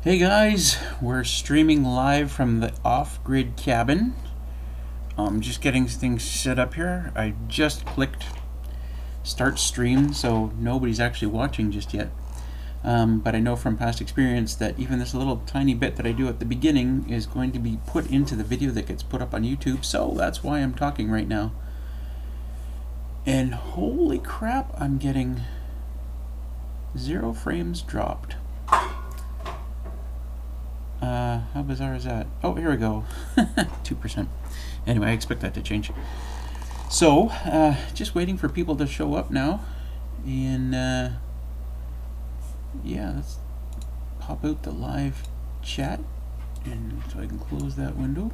Hey guys, we're streaming live from the off-grid cabin. Just getting things set up here. I just clicked start stream, so nobody's actually watching just yet. But I know from past experience that even this little tiny bit that I do at the beginning is going to be put into the video that gets put up on YouTube, so that's why I'm talking right now. And holy crap, I'm getting 0 frames dropped. How bizarre is that? Oh, here we go. 2%. Anyway, I expect that to change. So, just waiting for people to show up now. And, yeah, let's pop out the live chat. And so I can close that window.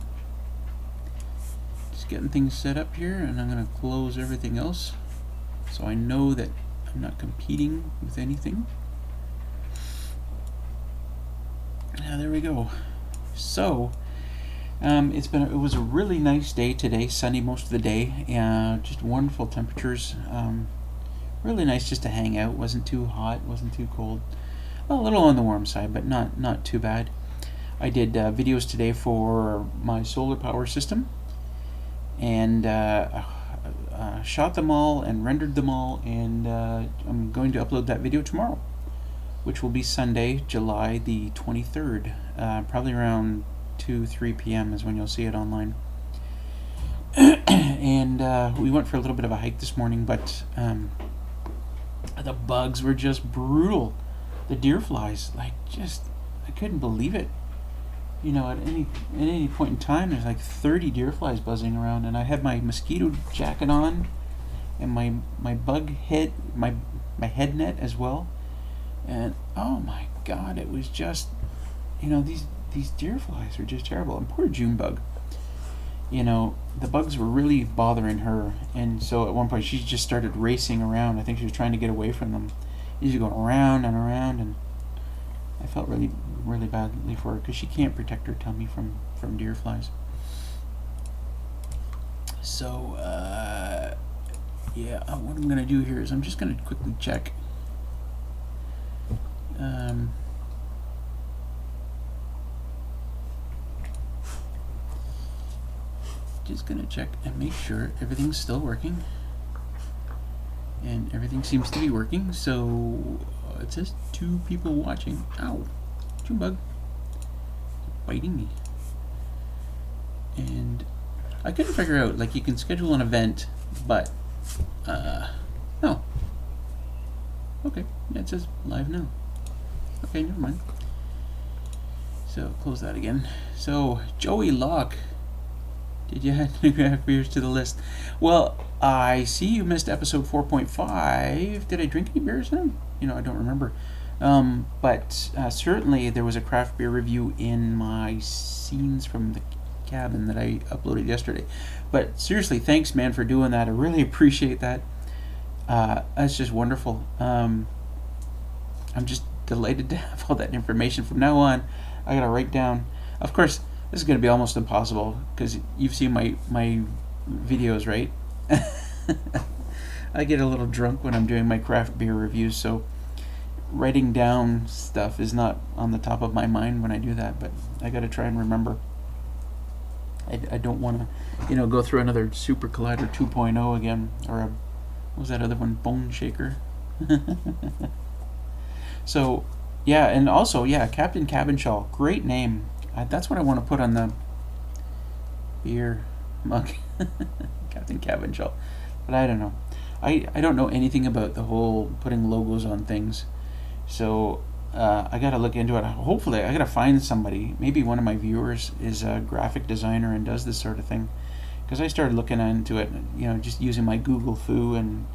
Just getting things set up here, and I'm going to close everything else. So I know that I'm not competing with anything. There we go. So, it was a really nice day today, sunny most of the day, just wonderful temperatures. Really nice just to hang out. Wasn't too hot, wasn't too cold. A little on the warm side, but not too bad. I did videos today for my solar power system, and shot them all and rendered them all, and I'm going to upload that video tomorrow, which will be Sunday, July the 23rd. Probably around 2-3 p.m. is when you'll see it online. And we went for a little bit of a hike this morning, but the bugs were just brutal. The deer flies, I couldn't believe it. You know, at any point in time, there's like 30 deer flies buzzing around, and I had my mosquito jacket on, and my bug head, my head net as well. And oh my god, it was just, you know, these deer flies are just terrible. And poor Junebug, you know, the bugs were really bothering her, and so at one point she just started racing around. I think she was trying to get away from them. She's going around and around, and I felt really badly for her because she can't protect her tummy from deer flies. So yeah, what I'm gonna do here is I'm just gonna quickly check. Just gonna check and make sure everything's still working, and everything seems to be working. So it says 2 people watching. Ow, Junebug biting me. And I couldn't figure out, like, you can schedule an event, but no. Okay, yeah, it says live now. Okay, never mind. So close that again. So Joey Locke, did you add new craft beers to the list? Well, I see you missed episode 4.5. Did I drink any beers then? You know, I don't remember. But certainly there was a craft beer review in my scenes from the cabin that I uploaded yesterday. But seriously, thanks, man, for doing that. I really appreciate that. That's just wonderful. I'm just delighted to have all that information. From now on, I gotta write down. Of course, this is gonna be almost impossible because you've seen my videos, right? I get a little drunk when I'm doing my craft beer reviews, so writing down stuff is not on the top of my mind when I do that. But I gotta try and remember. I don't want to, you know, go through another Super Collider 2.0 again, or what was that other one, Bone Shaker? So, yeah, and also, yeah, Captain Cabinshaw, great name. That's what I want to put on the beer mug, Captain Cabinshaw. But I don't know. I don't know anything about the whole putting logos on things. So I got to look into it. Hopefully, I got to find somebody. Maybe one of my viewers is a graphic designer and does this sort of thing. Because I started looking into it, you know, just using my Google Foo, and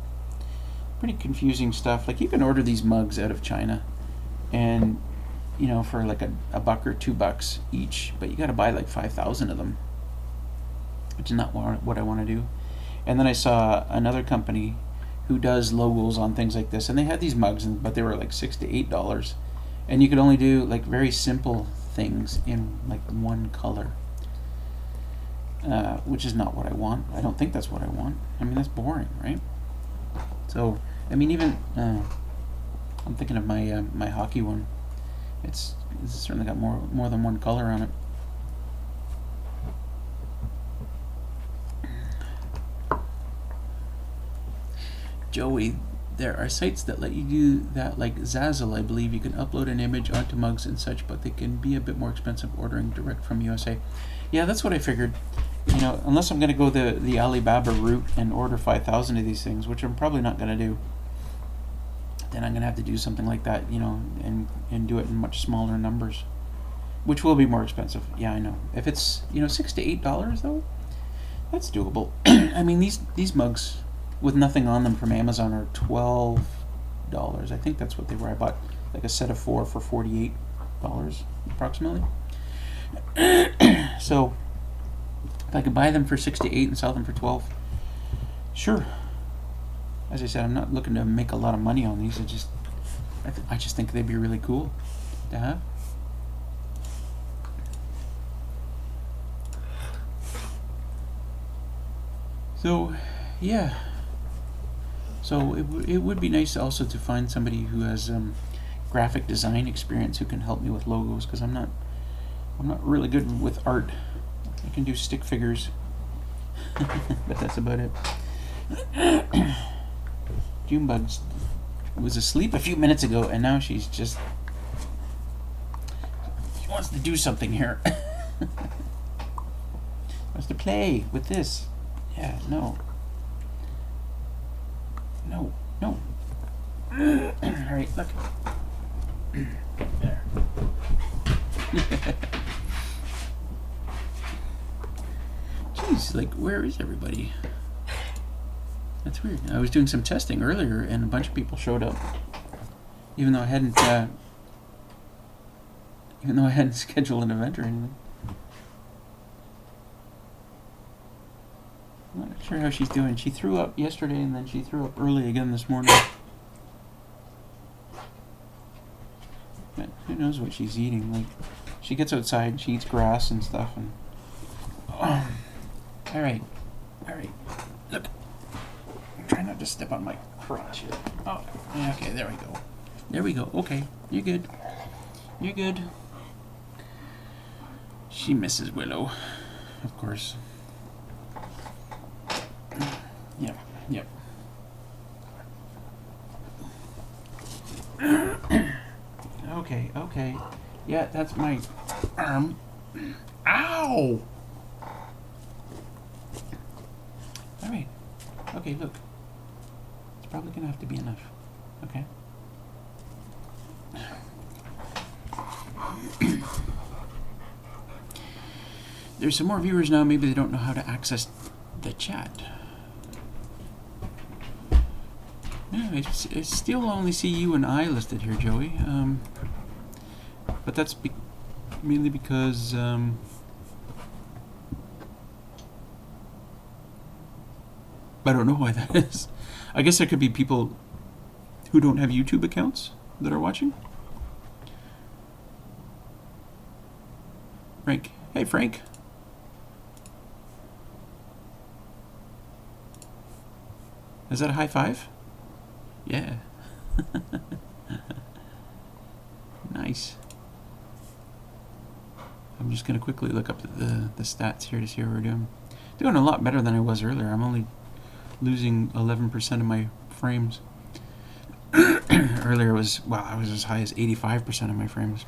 pretty confusing stuff. Like, you can order these mugs out of China, and, you know, for like a buck or $2 each, but you got to buy like 5,000 of them, which is not what I want to do. And then I saw another company who does logos on things like this, and they had these mugs, but they were like $6 to $8, and you could only do like very simple things in like one color, which is not what I want. I don't think that's what I want. I mean, that's boring, right? So I mean, even I'm thinking of my my hockey one. It's certainly got more than one color on it. Joey, there are sites that let you do that, like Zazzle, I believe. You can upload an image onto mugs and such, but they can be a bit more expensive ordering direct from USA. Yeah, that's what I figured. You know, unless I'm going to go the Alibaba route and order 5,000 of these things, which I'm probably not going to do, then I'm going to have to do something like that, you know, and do it in much smaller numbers, which will be more expensive. Yeah, I know. If it's, you know, $6 to $8 though, that's doable. I mean, these mugs with nothing on them from Amazon are $12. I think that's what they were. I bought like a set of 4 for $48 approximately. So if I could buy them for 6 to 8 and sell them for 12, sure. As I said, I'm not looking to make a lot of money on these. I just think they'd be really cool to have. So, yeah. So it would be nice also to find somebody who has graphic design experience who can help me with logos, because I'm not really good with art. I can do stick figures, but that's about it. Junebug was asleep a few minutes ago, and now she wants to do something here. Wants to play with this. Yeah, no. No. Alright, look. There. Jeez, like, where is everybody? That's weird. I was doing some testing earlier, and a bunch of people showed up, even though I hadn't scheduled an event or anything. I'm not sure how she's doing. She threw up yesterday, and then she threw up early again this morning. But who knows what she's eating? Like, she gets outside and she eats grass and stuff. And all right. Look, I'm trying not to step on my crotch here. Oh, okay. There we go. Okay, you're good. She misses Willow, of course. Yep. Okay. Yeah, that's my arm. Ow! Alright. Okay, look. It's probably gonna have to be enough. Okay. There's some more viewers now. Maybe they don't know how to access the chat. Yeah, I still only see you and I listed here, Joey. But that's mainly because I don't know why that is. I guess there could be people who don't have YouTube accounts that are watching. Frank. Hey, Frank. Is that a high five? Yeah. Nice. I'm just going to quickly look up the stats here to see how we're doing. Doing a lot better than I was earlier. I'm only losing 11% of my frames. Earlier was, wow, I was as high as 85% of my frames.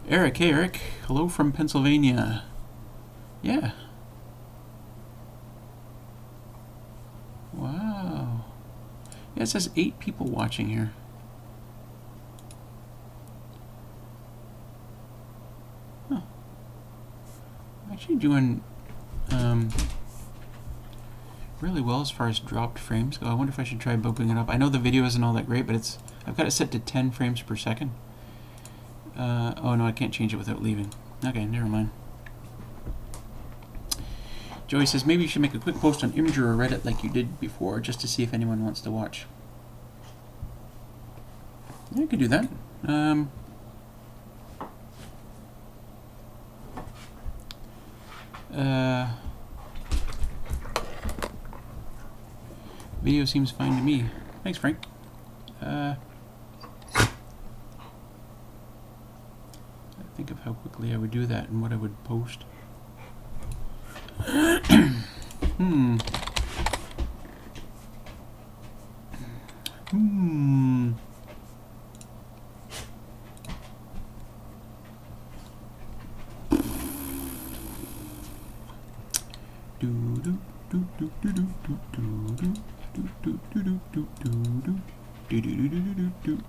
Eric, hey Eric. Hello from Pennsylvania. Yeah. Wow. Yeah, it says 8 people watching here. Huh. I'm actually doing really well as far as dropped frames go. I wonder if I should try bumping it up. I know the video isn't all that great, but I've got it set to 10 frames per second. Oh no, I can't change it without leaving. Okay, never mind. Joey says, maybe you should make a quick post on Imgur or Reddit like you did before, just to see if anyone wants to watch. Yeah, I could do that. Video seems fine to me. Thanks, Frank. Think of how quickly I would do that and what I would post.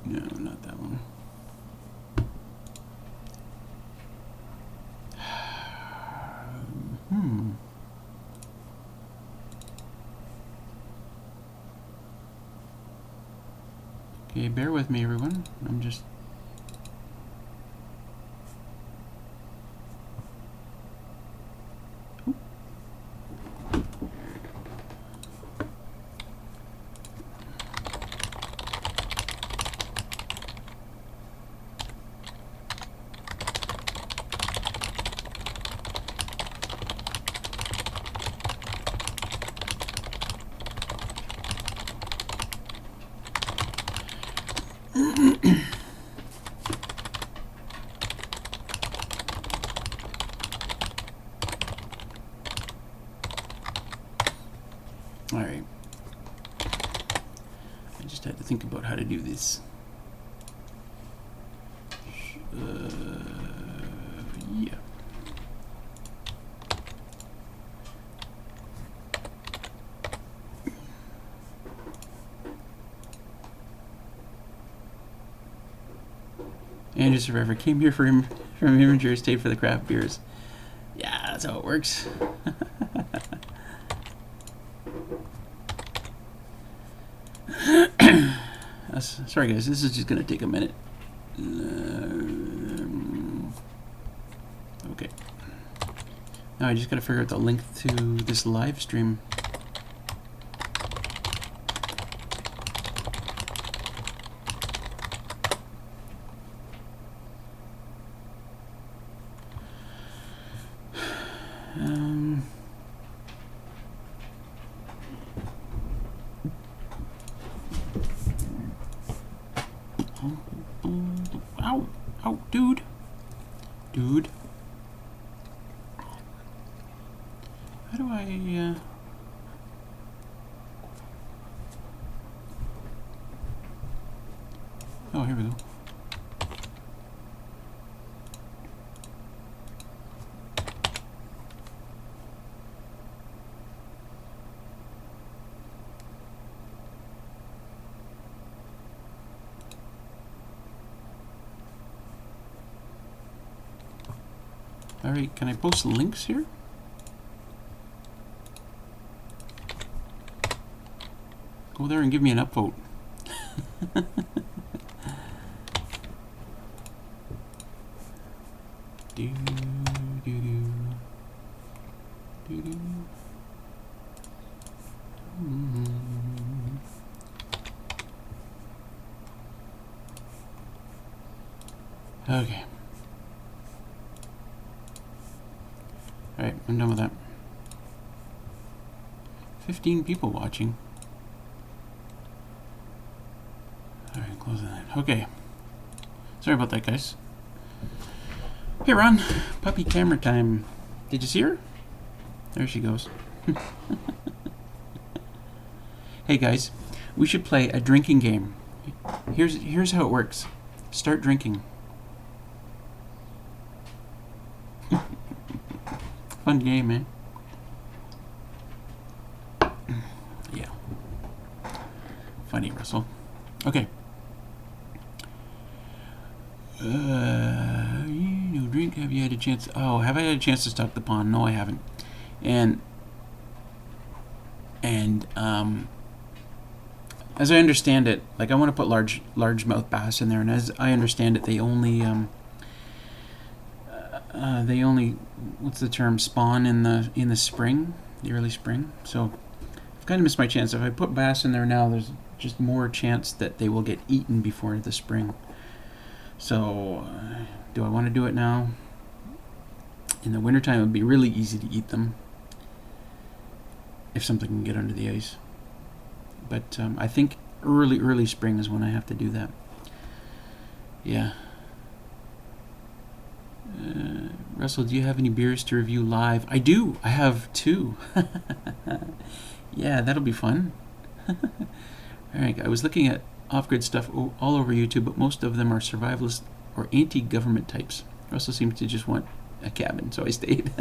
No, not that one. Okay, bear with me, everyone. I'm just... All right. I just had to think about how to do this. Yeah. Andrew Survivor came here from Imager, stayed for the craft beers. Yeah, that's how it works. Sorry guys, this is just gonna take a minute. Okay. Now I just gotta figure out the link to this live stream. Ow, dude. Dude. How do I, Oh, here we go. Alright, can I post links here? Go there and give me an upvote. Do, do, do. Do, do. Okay. Alright, I'm done with that. 15 people watching. Alright, close that. Okay. Sorry about that, guys. Hey, Ron. Puppy camera time. Did you see her? There she goes. Hey, guys. We should play a drinking game. Here's how it works. Start drinking. Fun game, man. Yeah. Funny, Russell. Okay. Drink. Have you had a chance? Oh, have I had a chance to stock the pond? No, I haven't. And as I understand it, like I want to put largemouth bass in there, and as I understand it, they only what's the term, spawn in the spring, the early spring. So I've kind of missed my chance. If I put bass in there now, there's just more chance that they will get eaten before the spring. So do I want to do it now? In the wintertime, it would be really easy to eat them if something can get under the ice. But I think early spring is when I have to do that. Yeah. Russell, do you have any beers to review live? I do. I have 2. Yeah, that'll be fun. Alright, I was looking at off-grid stuff all over YouTube, but most of them are survivalist or anti-government types. Russell seems to just want a cabin, so I stayed.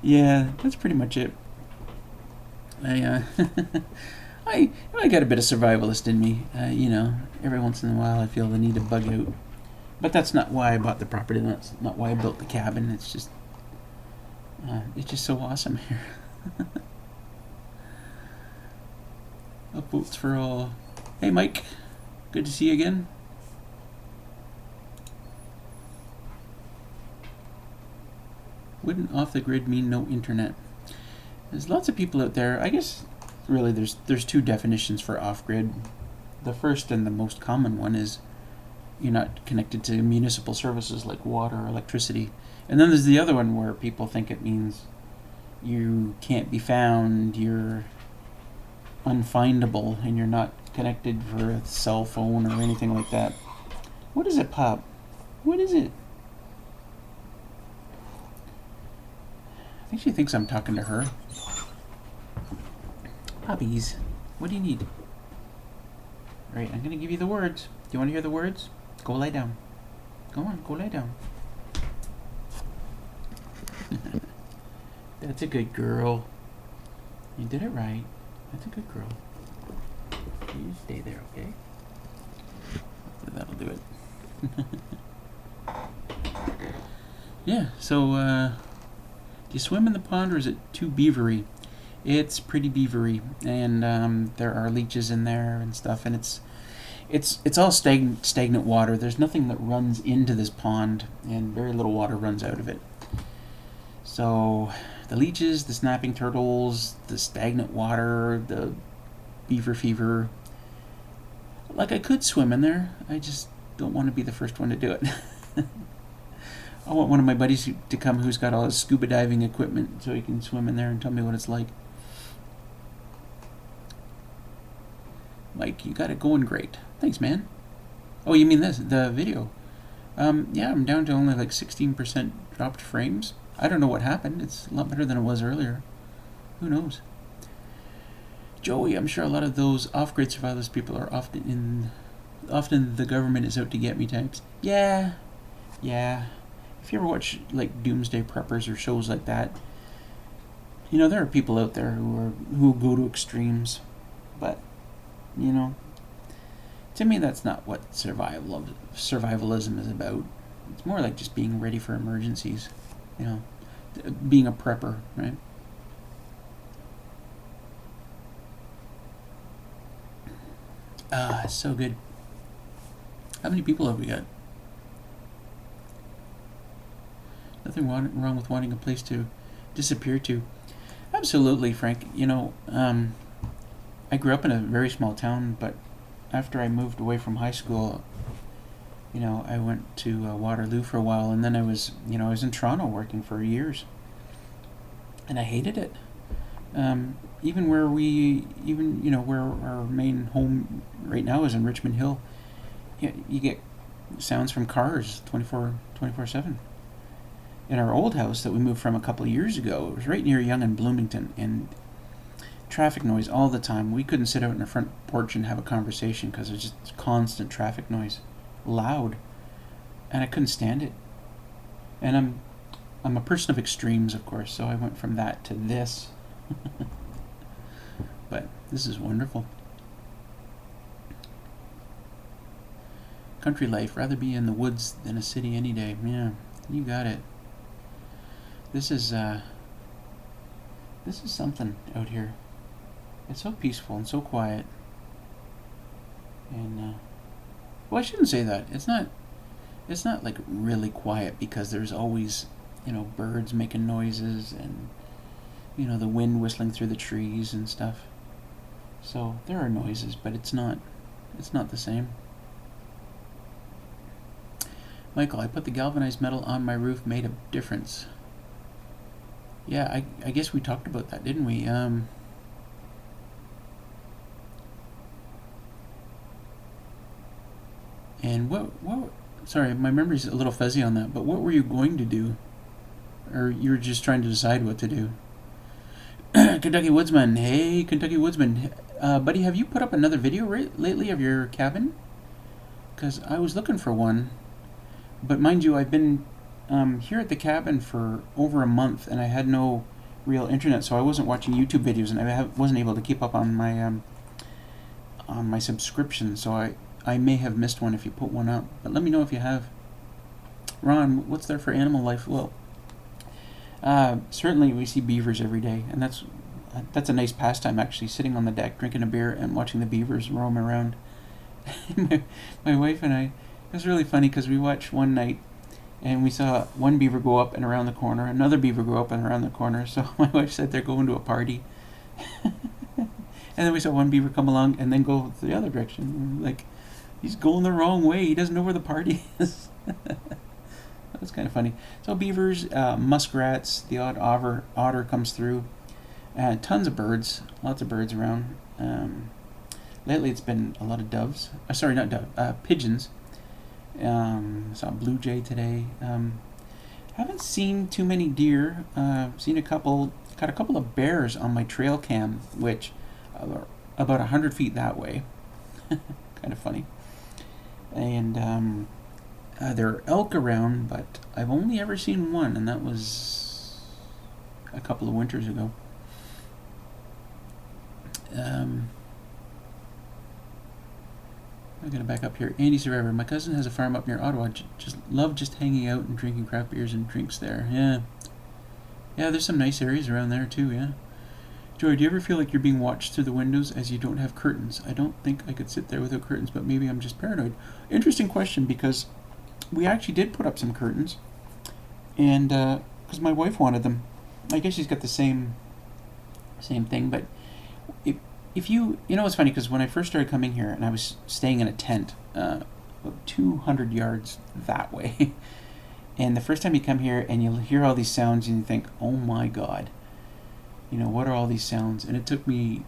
Yeah, that's pretty much it. I I got a bit of survivalist in me. Every once in a while I feel the need to bug out. But that's not why I bought the property. That's not why I built the cabin. It's just so awesome here. Upvotes for all. Hey, Mike. Good to see you again. Wouldn't off the grid mean no internet? There's lots of people out there. I guess really there's 2 definitions for off grid. The first and the most common one is you're not connected to municipal services like water or electricity. And then there's the other one where people think it means you can't be found, you're unfindable, and you're not connected for a cell phone or anything like that. What is it, Pop? What is it? I think she thinks I'm talking to her. Puppies, what do you need? Right, I'm going to give you the words. Do you want to hear the words? Go lie down. Go on, go lie down. That's a good girl. You did it right. That's a good girl. You stay there, okay? That'll do it. Yeah, so, do you swim in the pond or is it too beavery? It's pretty beavery, and there are leeches in there and stuff, and it's all stagnant water. There's nothing that runs into this pond, and very little water runs out of it. So the leeches, the snapping turtles, the stagnant water, the beaver fever. Like, I could swim in there. I just don't want to be the first one to do it. I want one of my buddies to come who's got all his scuba diving equipment so he can swim in there and tell me what it's like. Mike, you got it going great. Thanks, man. Oh, you mean the video? Yeah, I'm down to only like 16% dropped frames. I don't know what happened. It's a lot better than it was earlier. Who knows? Joey, I'm sure a lot of those off-grid survivalist people are often the government is out to get me types. Yeah. If you ever watch like Doomsday Preppers or shows like that, there are people out there who go to extremes, but to me that's not what survivalism is about. It's more like just being ready for emergencies, being a prepper, right? It's so good. How many people have we got? Nothing wrong with wanting a place to disappear to. Absolutely, Frank. I grew up in a very small town, but after I moved away from high school, I went to Waterloo for a while, and then I was in Toronto working for years, and I hated it. Even where our main home right now is in Richmond Hill, you get sounds from cars 24/7. In our old house that we moved from a couple of years ago, it was right near Yonge and Bloomington, and traffic noise all the time. We couldn't sit out in the front porch and have a conversation because there's just constant traffic noise, loud, and I couldn't stand it. And I'm a person of extremes, of course, so I went from that to this. But this is wonderful. Country life, rather be in the woods than a city any day. Yeah, you got it. This is something out here. It's so peaceful and so quiet. And well, I shouldn't say that. It's not like really quiet, because there's always birds making noises and the wind whistling through the trees and stuff. So there are noises, but it's not the same. Michael, I put the galvanized metal on my roof, made a difference. Yeah, I guess we talked about that, didn't we? And what? Sorry, my memory's a little fuzzy on that. But what were you going to do, or you were just trying to decide what to do? Kentucky Woodsman. Hey, Kentucky Woodsman. Buddy, have you put up another video lately of your cabin? Because I was looking for one. But mind you, I've been here at the cabin for over a month, and I had no real internet, so I wasn't watching YouTube videos, and I wasn't able to keep up on my subscription, so I may have missed one if you put one up. But let me know if you have. Ron, what's there for animal life? Well, certainly we see beavers every day, and that's a nice pastime, actually, sitting on the deck, drinking a beer, and watching the beavers roam around. my wife and I, it was really funny because we watched one night, and we saw one beaver go up and around the corner, another beaver go up and around the corner, so my wife said they're going to a party. And then we saw one beaver come along and then go the other direction. We're like, he's going the wrong way, he doesn't know where the party is. That was kind of funny. So beavers, muskrats, the odd otter comes through, tons of birds, lots of birds around. Lately it's been a lot of doves. Sorry, not pigeons. Saw a blue jay today. Haven't seen too many deer. Seen a couple. Got a couple of bears on my trail cam, which are about 100 feet that way. Kind of funny. And there are elk around, but I've only ever seen one, and that was a couple of winters ago. I'm gonna back up here. Andy Survivor. My cousin has a farm up near Ottawa. Love just hanging out and drinking craft beers and drinks there. Yeah, there's some nice areas around there too. Yeah. Joy, do you ever feel like you're being watched through the windows as you don't have curtains? I don't think I could sit there without curtains, but maybe I'm just paranoid. Interesting question, because we actually did put up some curtains, and because my wife wanted them. I guess she's got the same thing, but if you know, it's funny, because when I first started coming here, and I was staying in a tent about 200 yards that way, and the first time you come here and you'll hear all these sounds and you think, oh my god, what are all these sounds? And it took me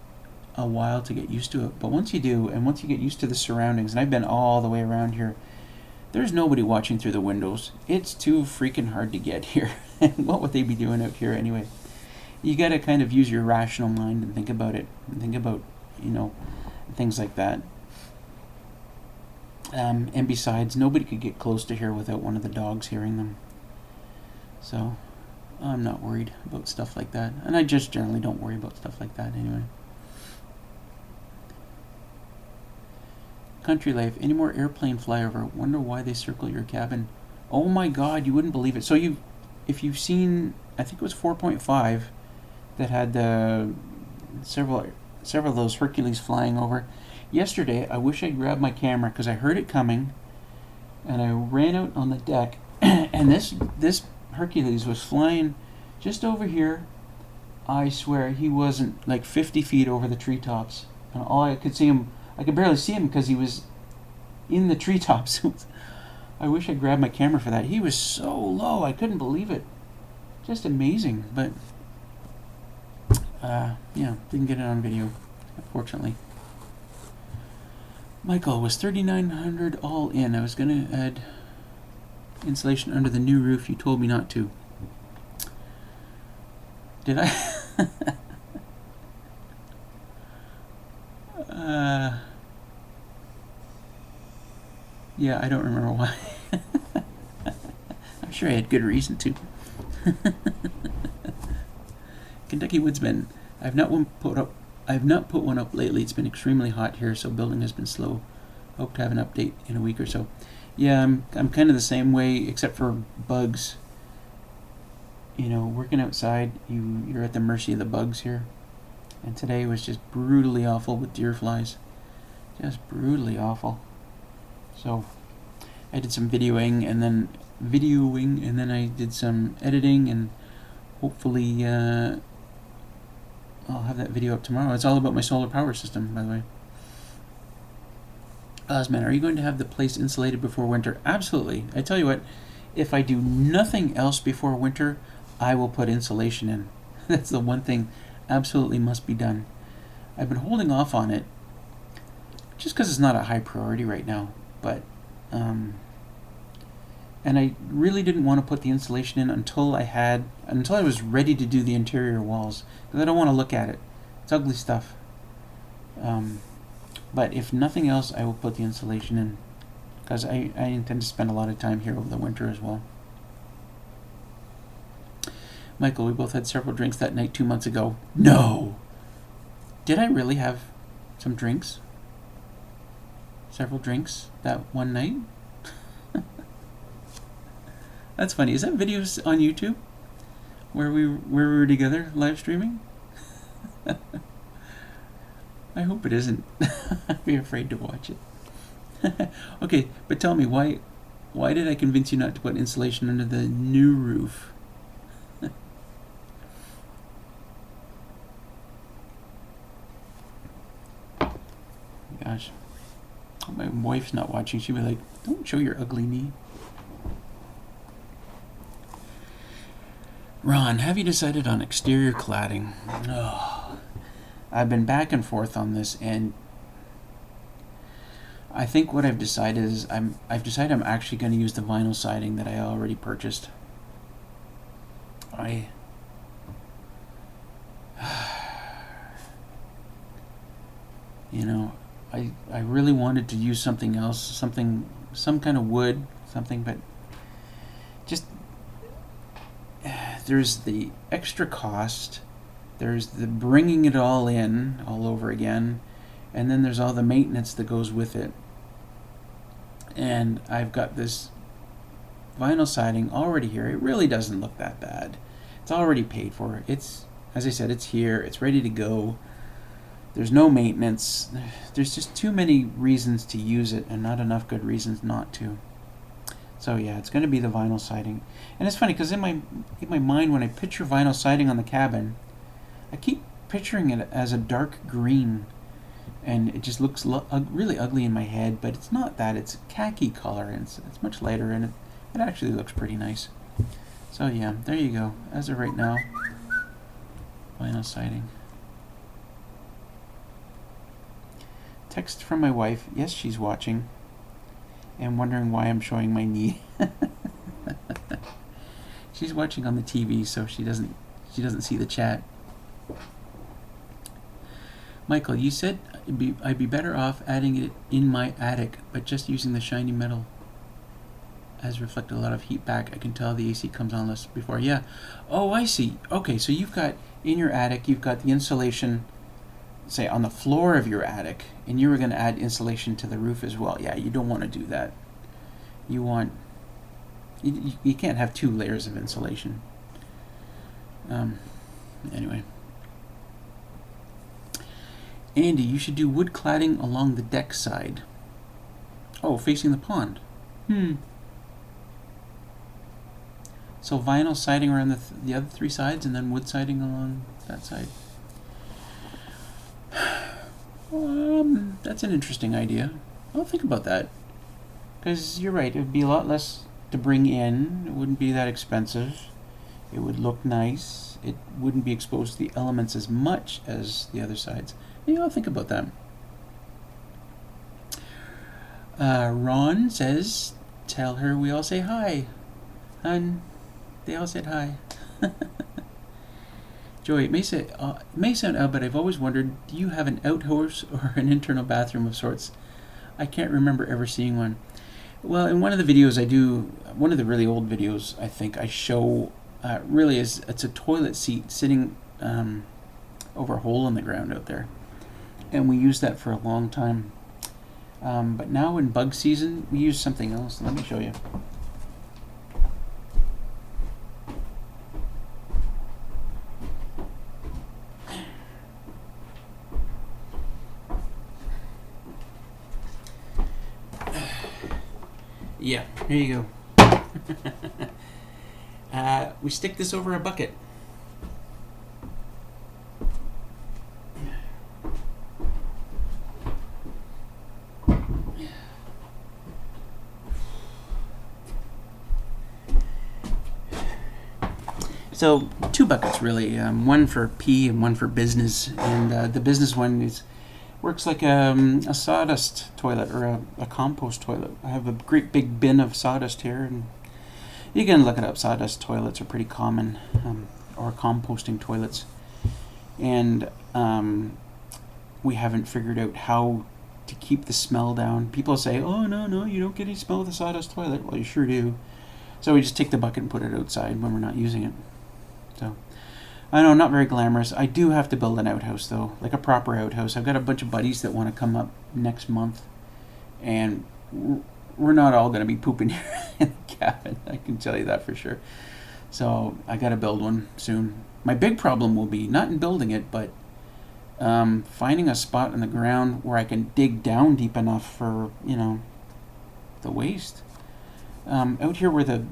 a while to get used to it, but once you do, and once you get used to the surroundings, and I've been all the way around here, there's nobody watching through the windows. It's too freaking hard to get here. And what would they be doing out here anyway? You got to kind of use your rational mind and think about it, and think about, things like that. And besides, nobody could get close to here without one of the dogs hearing them. So I'm not worried about stuff like that. And I just generally don't worry about stuff like that anyway. Country life. Any more airplane flyover? Wonder why they circle your cabin. Oh my god, you wouldn't believe it. So if you've seen, I think it was 4.5 that had several of those Hercules flying over. Yesterday, I wish I grabbed my camera because I heard it coming, and I ran out on the deck, and this Hercules was flying just over here. I swear he wasn't like 50 feet over the treetops, and all I could see him. I could barely see him because he was in the treetops. I wish I grabbed my camera for that. He was so low, I couldn't believe it. Just amazing, but didn't get it on video, unfortunately. Michael, was $3,900 all in? I was gonna add insulation under the new roof. You told me not to. Did I? Yeah, I don't remember why. I'm sure I had good reason to. Kentucky Woodsman. I've not put one up lately. It's been extremely hot here, so building has been slow. Hope to have an update in a week or so. Yeah, I'm kind of the same way, except for bugs. Working outside, you're at the mercy of the bugs here. And today was just brutally awful with deer flies. Just brutally awful. So I did some videoing, and then I did some editing, and hopefully I'll have that video up tomorrow. It's all about my solar power system, by the way. Osman, are you going to have the place insulated before winter? Absolutely. I tell you what, if I do nothing else before winter, I will put insulation in. That's the one thing absolutely must be done. I've been holding off on it just because it's not a high priority right now. But And I really didn't want to put the insulation in until I was ready to do the interior walls, because I don't want to look at it. It's ugly stuff. But if nothing else, I will put the insulation in, because I intend to spend a lot of time here over the winter as well. Michael, we both had several drinks that night 2 months ago. No! Did I really have some drinks? Several drinks that one night? That's funny. Is that videos on YouTube where we were together live streaming? I hope it isn't. I'd be afraid to watch it. Okay, but tell me, why did I convince you not to put insulation under the new roof? Gosh. My wife's not watching. She'd be like, don't show your ugly knee. Ron, have you decided on exterior cladding? Oh, I've been back and forth on this, and I think what I've decided is I've decided I'm actually going to use the vinyl siding that I already purchased. I really wanted to use something else, some kind of wood, but just there's the extra cost, there's the bringing it all in all over again, and then there's all the maintenance that goes with it. And I've got this vinyl siding already here. It really doesn't look that bad. It's already paid for. It's, as I said, it's here. It's ready to go. There's no maintenance. There's just too many reasons to use it and not enough good reasons not to. So yeah, it's going to be the vinyl siding. And it's funny because in my mind, when I picture vinyl siding on the cabin, I keep picturing it as a dark green, and it just looks really ugly in my head. But it's not that. It's khaki color, and it's much lighter, and it actually looks pretty nice. So yeah, there you go. As of right now, vinyl siding. Text from my wife. Yes, she's watching and wondering why I'm showing my knee. She's watching on the TV, so she doesn't see the chat. Michael, you said I'd be better off adding it in my attic, but just using the shiny metal has reflected a lot of heat back. I can tell the AC comes on less before. Yeah. Oh, I see. Okay, so you've got in your attic, you've got the insulation, say, on the floor of your attic, and you were going to add insulation to the roof as well. Yeah, you don't want to do that. You can't have 2 layers of insulation. Anyway. Andy, you should do wood cladding along the deck side. Oh, facing the pond. So vinyl siding around the other 3 sides, and then wood siding along that side. That's an interesting idea. I'll think about that. Because you're right, it would be a lot less to bring in. It wouldn't be that expensive. It would look nice. It wouldn't be exposed to the elements as much as the other sides. Yeah, I'll think about that. Ron says, tell her we all say hi. Hun, they all said hi. Joey, it may sound odd, but I've always wondered, do you have an outhouse or an internal bathroom of sorts? I can't remember ever seeing one. Well, in one of the videos I do, one of the really old videos, I think, I show, it's a toilet seat sitting over a hole in the ground out there. And we used that for a long time. But now in bug season, we use something else. Let me show you. Yeah, here you go. We stick this over a bucket. So 2 buckets really, one for pee and one for business, and the business one is Works like a sawdust toilet or a compost toilet. I have a great big bin of sawdust here, and you can look it up. Sawdust toilets are pretty common, or composting toilets. And we haven't figured out how to keep the smell down. People say, oh, no, you don't get any smell of the sawdust toilet. Well, you sure do. So we just take the bucket and put it outside when we're not using it. So, I know, not very glamorous. I do have to build an outhouse, though, like a proper outhouse. I've got a bunch of buddies that want to come up next month, and we're not all going to be pooping here in the cabin. I can tell you that for sure. So I got to build one soon. My big problem will be not in building it, but finding a spot in the ground where I can dig down deep enough for, the waste. Out here where the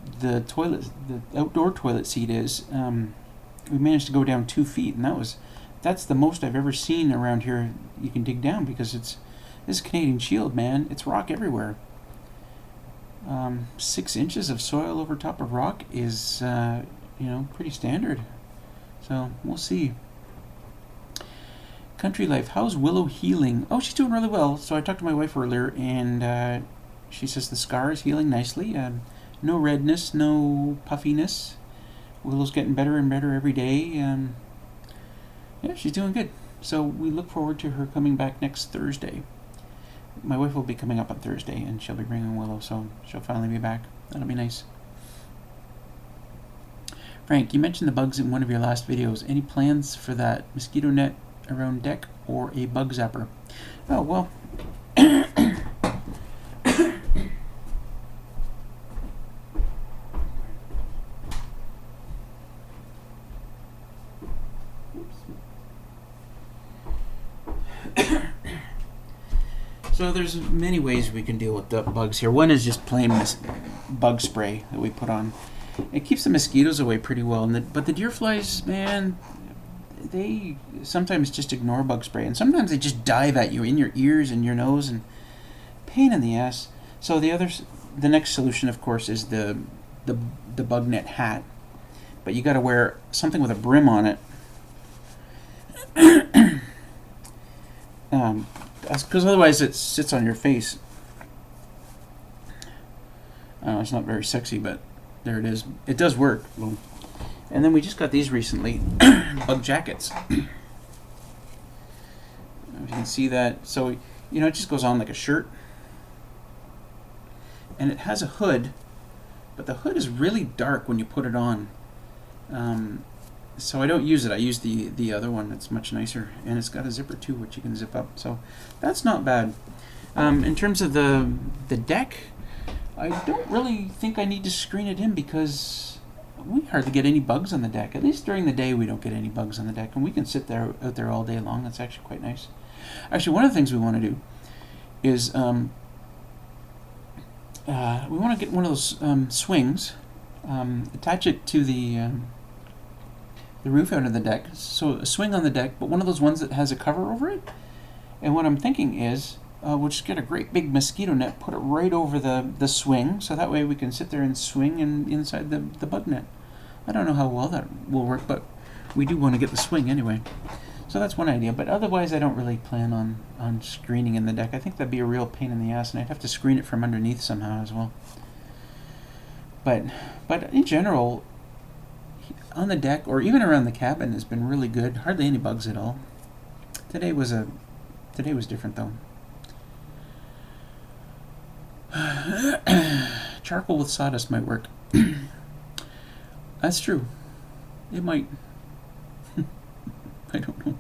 outdoor toilet seat is, we managed to go down 2 feet, and that's the most I've ever seen around here. You can dig down because this is Canadian Shield, man. It's rock everywhere. 6 inches of soil over top of rock is, pretty standard. So we'll see. Country life. How's Willow healing? Oh, she's doing really well. So I talked to my wife earlier, and she says the scar is healing nicely. No redness, no puffiness. Willow's getting better and better every day. Yeah, she's doing good. So we look forward to her coming back next Thursday. My wife will be coming up on Thursday, and she'll be bringing Willow, so she'll finally be back. That'll be nice. Frank, you mentioned the bugs in one of your last videos. Any plans for that mosquito net around deck or a bug zapper? Oh, well. So there's many ways we can deal with the bugs here. One is just plain bug spray that we put on. It keeps the mosquitoes away pretty well, but the deer flies, man, they sometimes just ignore bug spray, and sometimes they just dive at you in your ears and your nose, and pain in the ass. So the next solution, of course, is the bug net hat, but you got to wear something with a brim on it. Because otherwise it sits on your face. It's not very sexy, but there it is. It does work. And then we just got these recently, bug jackets. If you can see that. So, it just goes on like a shirt. And it has a hood, but the hood is really dark when you put it on. So I don't use it. I use the other one that's much nicer, and it's got a zipper too, which you can zip up. So that's not bad. In terms of the deck, I don't really think I need to screen it in because we hardly get any bugs on the deck. At least during the day, we don't get any bugs on the deck, and we can sit out there all day long. That's actually quite nice. Actually, one of the things we want to do is we want to get one of those swings, attach it to the roof out of the deck. So a swing on the deck, but one of those ones that has a cover over it. And what I'm thinking is we'll just get a great big mosquito net, put it right over the swing, so that way we can sit there and swing inside the bug net. I don't know how well that will work, but we do want to get the swing anyway. So that's one idea, but otherwise I don't really plan on screening in the deck. I think that'd be a real pain in the ass, and I'd have to screen it from underneath somehow as well. But in general, on the deck or even around the cabin has been really good. Hardly any bugs at all. Today was different though. Charcoal with sawdust might work. That's true. It might. I don't know.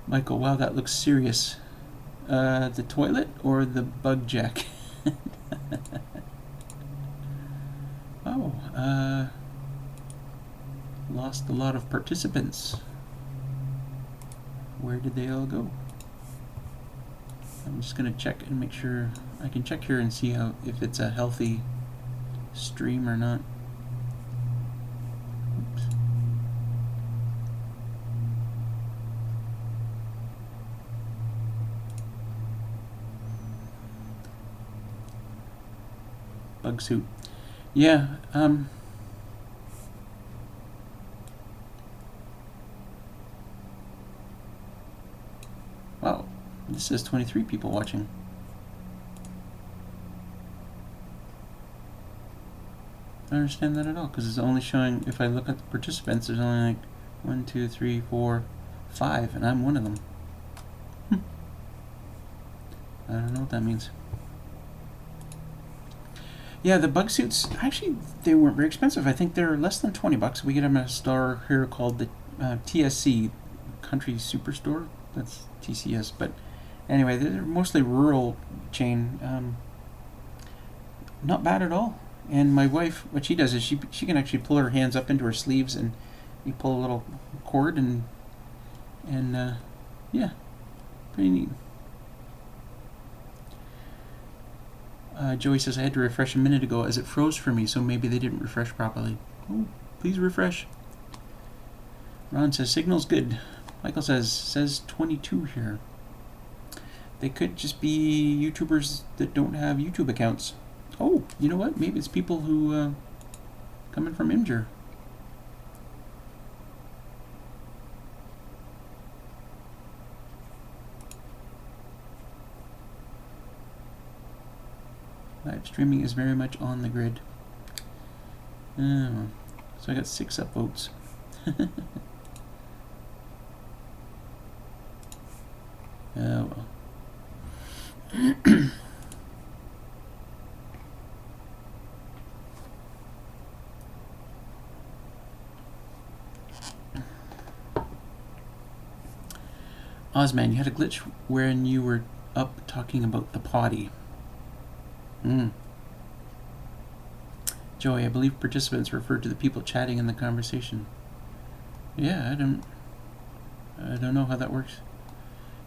Michael, wow, that looks serious. The toilet or the bug jack? Oh, lost a lot of participants. Where did they all go? I'm just gonna check and make sure. I can check here and see if it's a healthy stream or not. Oops. Bug suit. Yeah, wow, this says 23 people watching. I don't understand that at all, because it's only showing, if I look at the participants, there's only like 1, 2, 3, 4, 5, and I'm one of them. I don't know what that means. Yeah, the bug suits, actually, they weren't very expensive. I think they're less than 20 bucks. We get them at a store here called the TSC, Country Superstore. That's TCS, but anyway, they're mostly rural chain. Not bad at all. And my wife, what she does is she can actually pull her hands up into her sleeves, and you pull a little cord, and yeah, pretty neat. Joey says, I had to refresh a minute ago as it froze for me, so maybe they didn't refresh properly. Oh, please refresh. Ron says, signal's good. Michael says 22 here. They could just be YouTubers that don't have YouTube accounts. Oh, you know what? Maybe it's people who coming from Imgur. Live streaming is very much on the grid. Oh, so I got 6 upvotes. Oh well. Ozman, you had a glitch when you were up talking about the potty. Joey, I believe participants referred to the people chatting in the conversation. Yeah, I don't know how that works.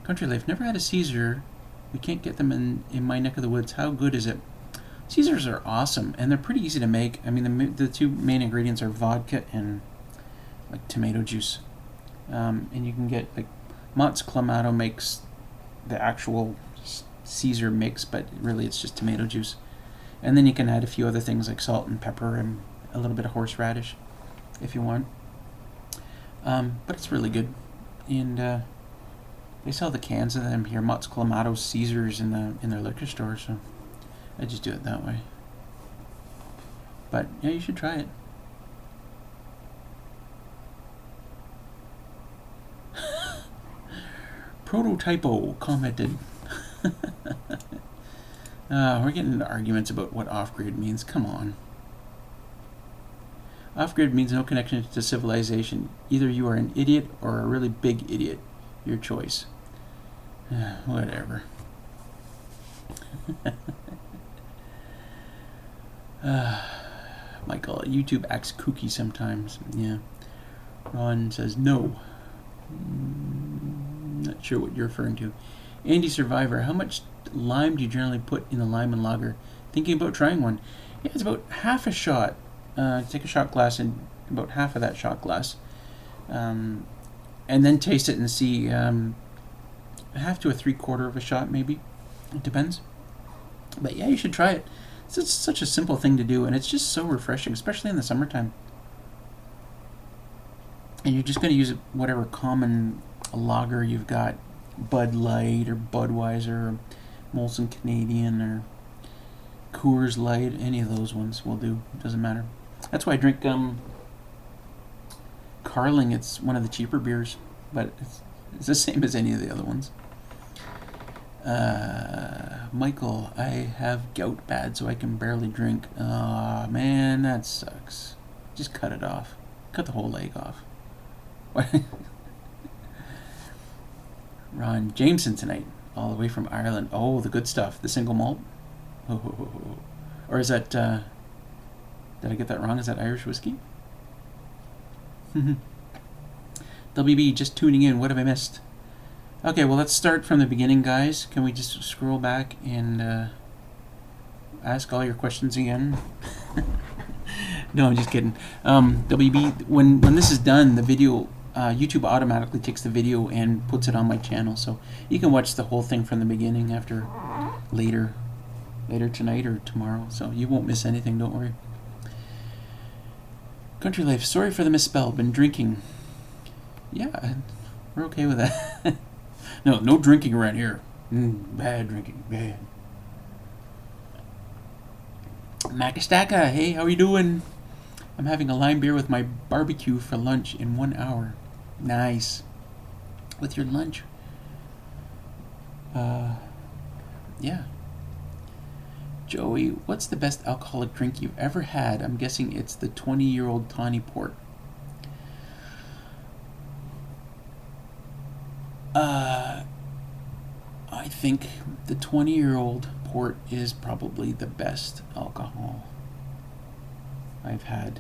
Country Life, never had a Caesar. We can't get them in my neck of the woods. How good is it? Caesars are awesome, and they're pretty easy to make. I mean, the two main ingredients are vodka and like tomato juice. And you can get, like, Mott's Clamato makes the actual Caesar mix, but really it's just tomato juice. And then you can add a few other things like salt and pepper and a little bit of horseradish if you want. But it's really good. And they sell the cans of them here, Mott's Clamato Caesars, in their liquor store, so I just do it that way. But yeah, you should try it. Prototypo commented. We're getting into arguments about what off-grid means. Come on. Off-grid means no connection to civilization. Either you are an idiot or a really big idiot. Your choice. Whatever. Michael, YouTube acts kooky sometimes. Yeah. Ron says no. Not sure what you're referring to. Andy Survivor, how much lime do you generally put in a lime and lager? Thinking about trying one. Yeah, it's about half a shot. Take a shot glass and about half of that shot glass. And then taste it and see, half to a 3/4 of a shot maybe. It depends. But yeah, you should try it. It's such a simple thing to do, and it's just so refreshing, especially in the summertime. And you're just going to use whatever common lager you've got. Bud Light or Budweiser or Molson Canadian or Coors Light. Any of those ones will do. It doesn't matter. That's why I drink Carling. It's one of the cheaper beers, but it's the same as any of the other ones. Michael, I have gout bad, so I can barely drink. Aw, man, that sucks. Just cut it off. Cut the whole leg off. Ron Jameson tonight, all the way from Ireland. Oh, the good stuff. The single malt. Oh. Or is that, did I get that wrong? Is that Irish whiskey? WB, just tuning in. What have I missed? Okay, well, let's start from the beginning, guys. Can we just scroll back and ask all your questions again? No, I'm just kidding. WB, when this is done, the video, YouTube automatically takes the video and puts it on my channel, so you can watch the whole thing from the beginning after later tonight or tomorrow, so you won't miss anything, don't worry. Country Life, sorry for the misspell, been drinking. Yeah, we're okay with that. No drinking around here. Bad drinking, bad. Makastaka, hey, how are you doing? I'm having a lime beer with my barbecue for lunch in 1 hour. Nice. With your lunch. Yeah. Joey, what's the best alcoholic drink you've ever had? I'm guessing it's the 20-year-old Tawny Port. I think the 20-year-old port is probably the best alcohol I've had.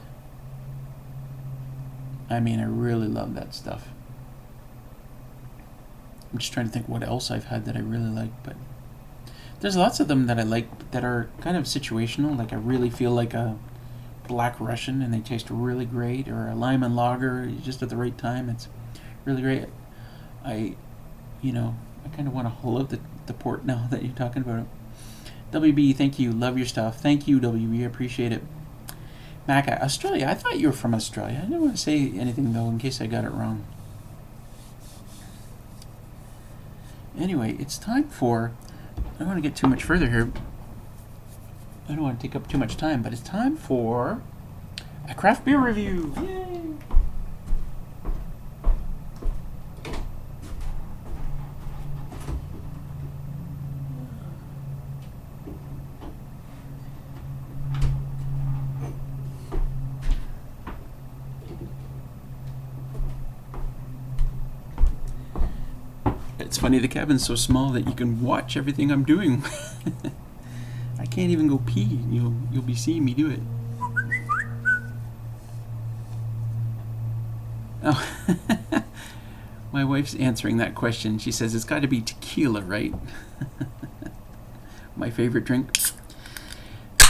I mean, I really love that stuff. I'm just trying to think what else I've had that I really like, but there's lots of them that I like that are kind of situational. Like I really feel like a Black Russian and they taste really great, or a lime and lager just at the right time. It's really great. I kind of want to hold out the port now that you're talking about it. WB, thank you. Love your stuff. Thank you, WB. I appreciate it. Mac, Australia. I thought you were from Australia. I didn't want to say anything, though, in case I got it wrong. Anyway, it's time for... I don't want to get too much further here. I don't want to take up too much time, but it's time for a craft beer review. Yay! It's funny, the cabin's so small that you can watch everything I'm doing. I can't even go pee. You'll be seeing me do it. Oh, my wife's answering that question. She says it's got to be tequila, right? My favorite drink?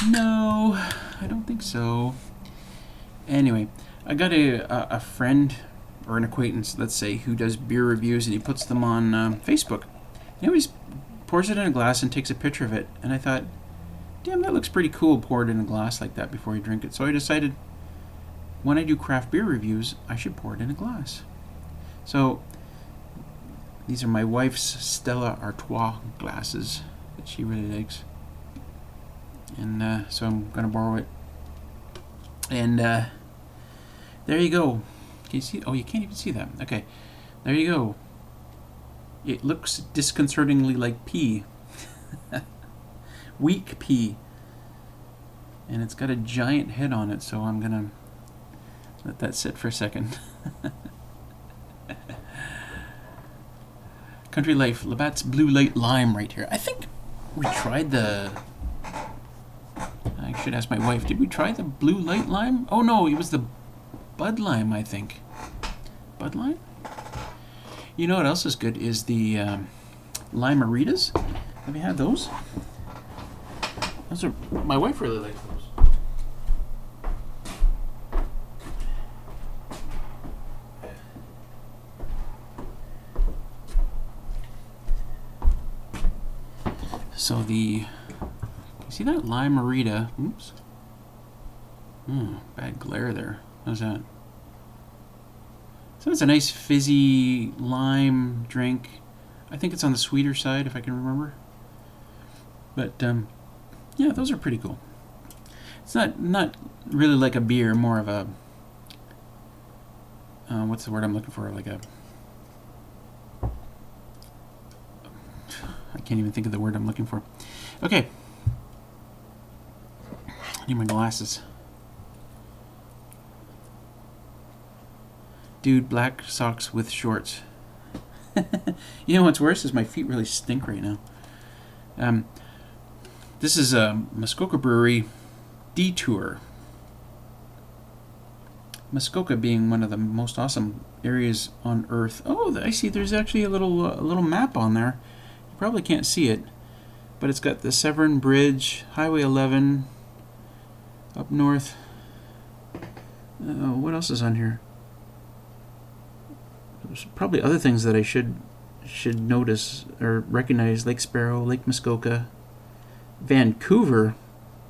No, I don't think so. Anyway, I got a friend or an acquaintance, let's say, who does beer reviews, and he puts them on Facebook. He always pours it in a glass and takes a picture of it. And I thought, damn, that looks pretty cool, poured in a glass like that before you drink it. So I decided, when I do craft beer reviews, I should pour it in a glass. So these are my wife's Stella Artois glasses that she really likes. And so I'm going to borrow it. And there you go. Can you see? Oh, you can't even see that. Okay, there you go. It looks disconcertingly like pee. Weak pee. And it's got a giant head on it, so I'm going to let that sit for a second. Country Life, Labatt's Blue Light Lime right here. I think we tried the... I should ask my wife, did we try the Blue Light Lime? Oh no, it was the Bud Lime, I think. Bud Lime? You know what else is good is the Lime-A-Ritas. Have you had those? Those are... My wife really likes those. So the... See that Lime-A-Rita? Oops. Bad glare there. How's that? So it's a nice fizzy lime drink. I think it's on the sweeter side, if I can remember. But yeah, those are pretty cool. It's not really like a beer, more of a what's the word I'm looking for? Like a... I can't even think of the word I'm looking for. Okay. I need my glasses. Dude, black socks with shorts. You know what's worse is my feet really stink right now. This is a Muskoka Brewery Detour. Muskoka being one of the most awesome areas on Earth. Oh, I see. There's actually a little map on there. You probably can't see it, but it's got the Severn Bridge, Highway 11, up north. What else is on here? There's probably other things that I should notice or recognize. Lake Sparrow, Lake Muskoka, Vancouver.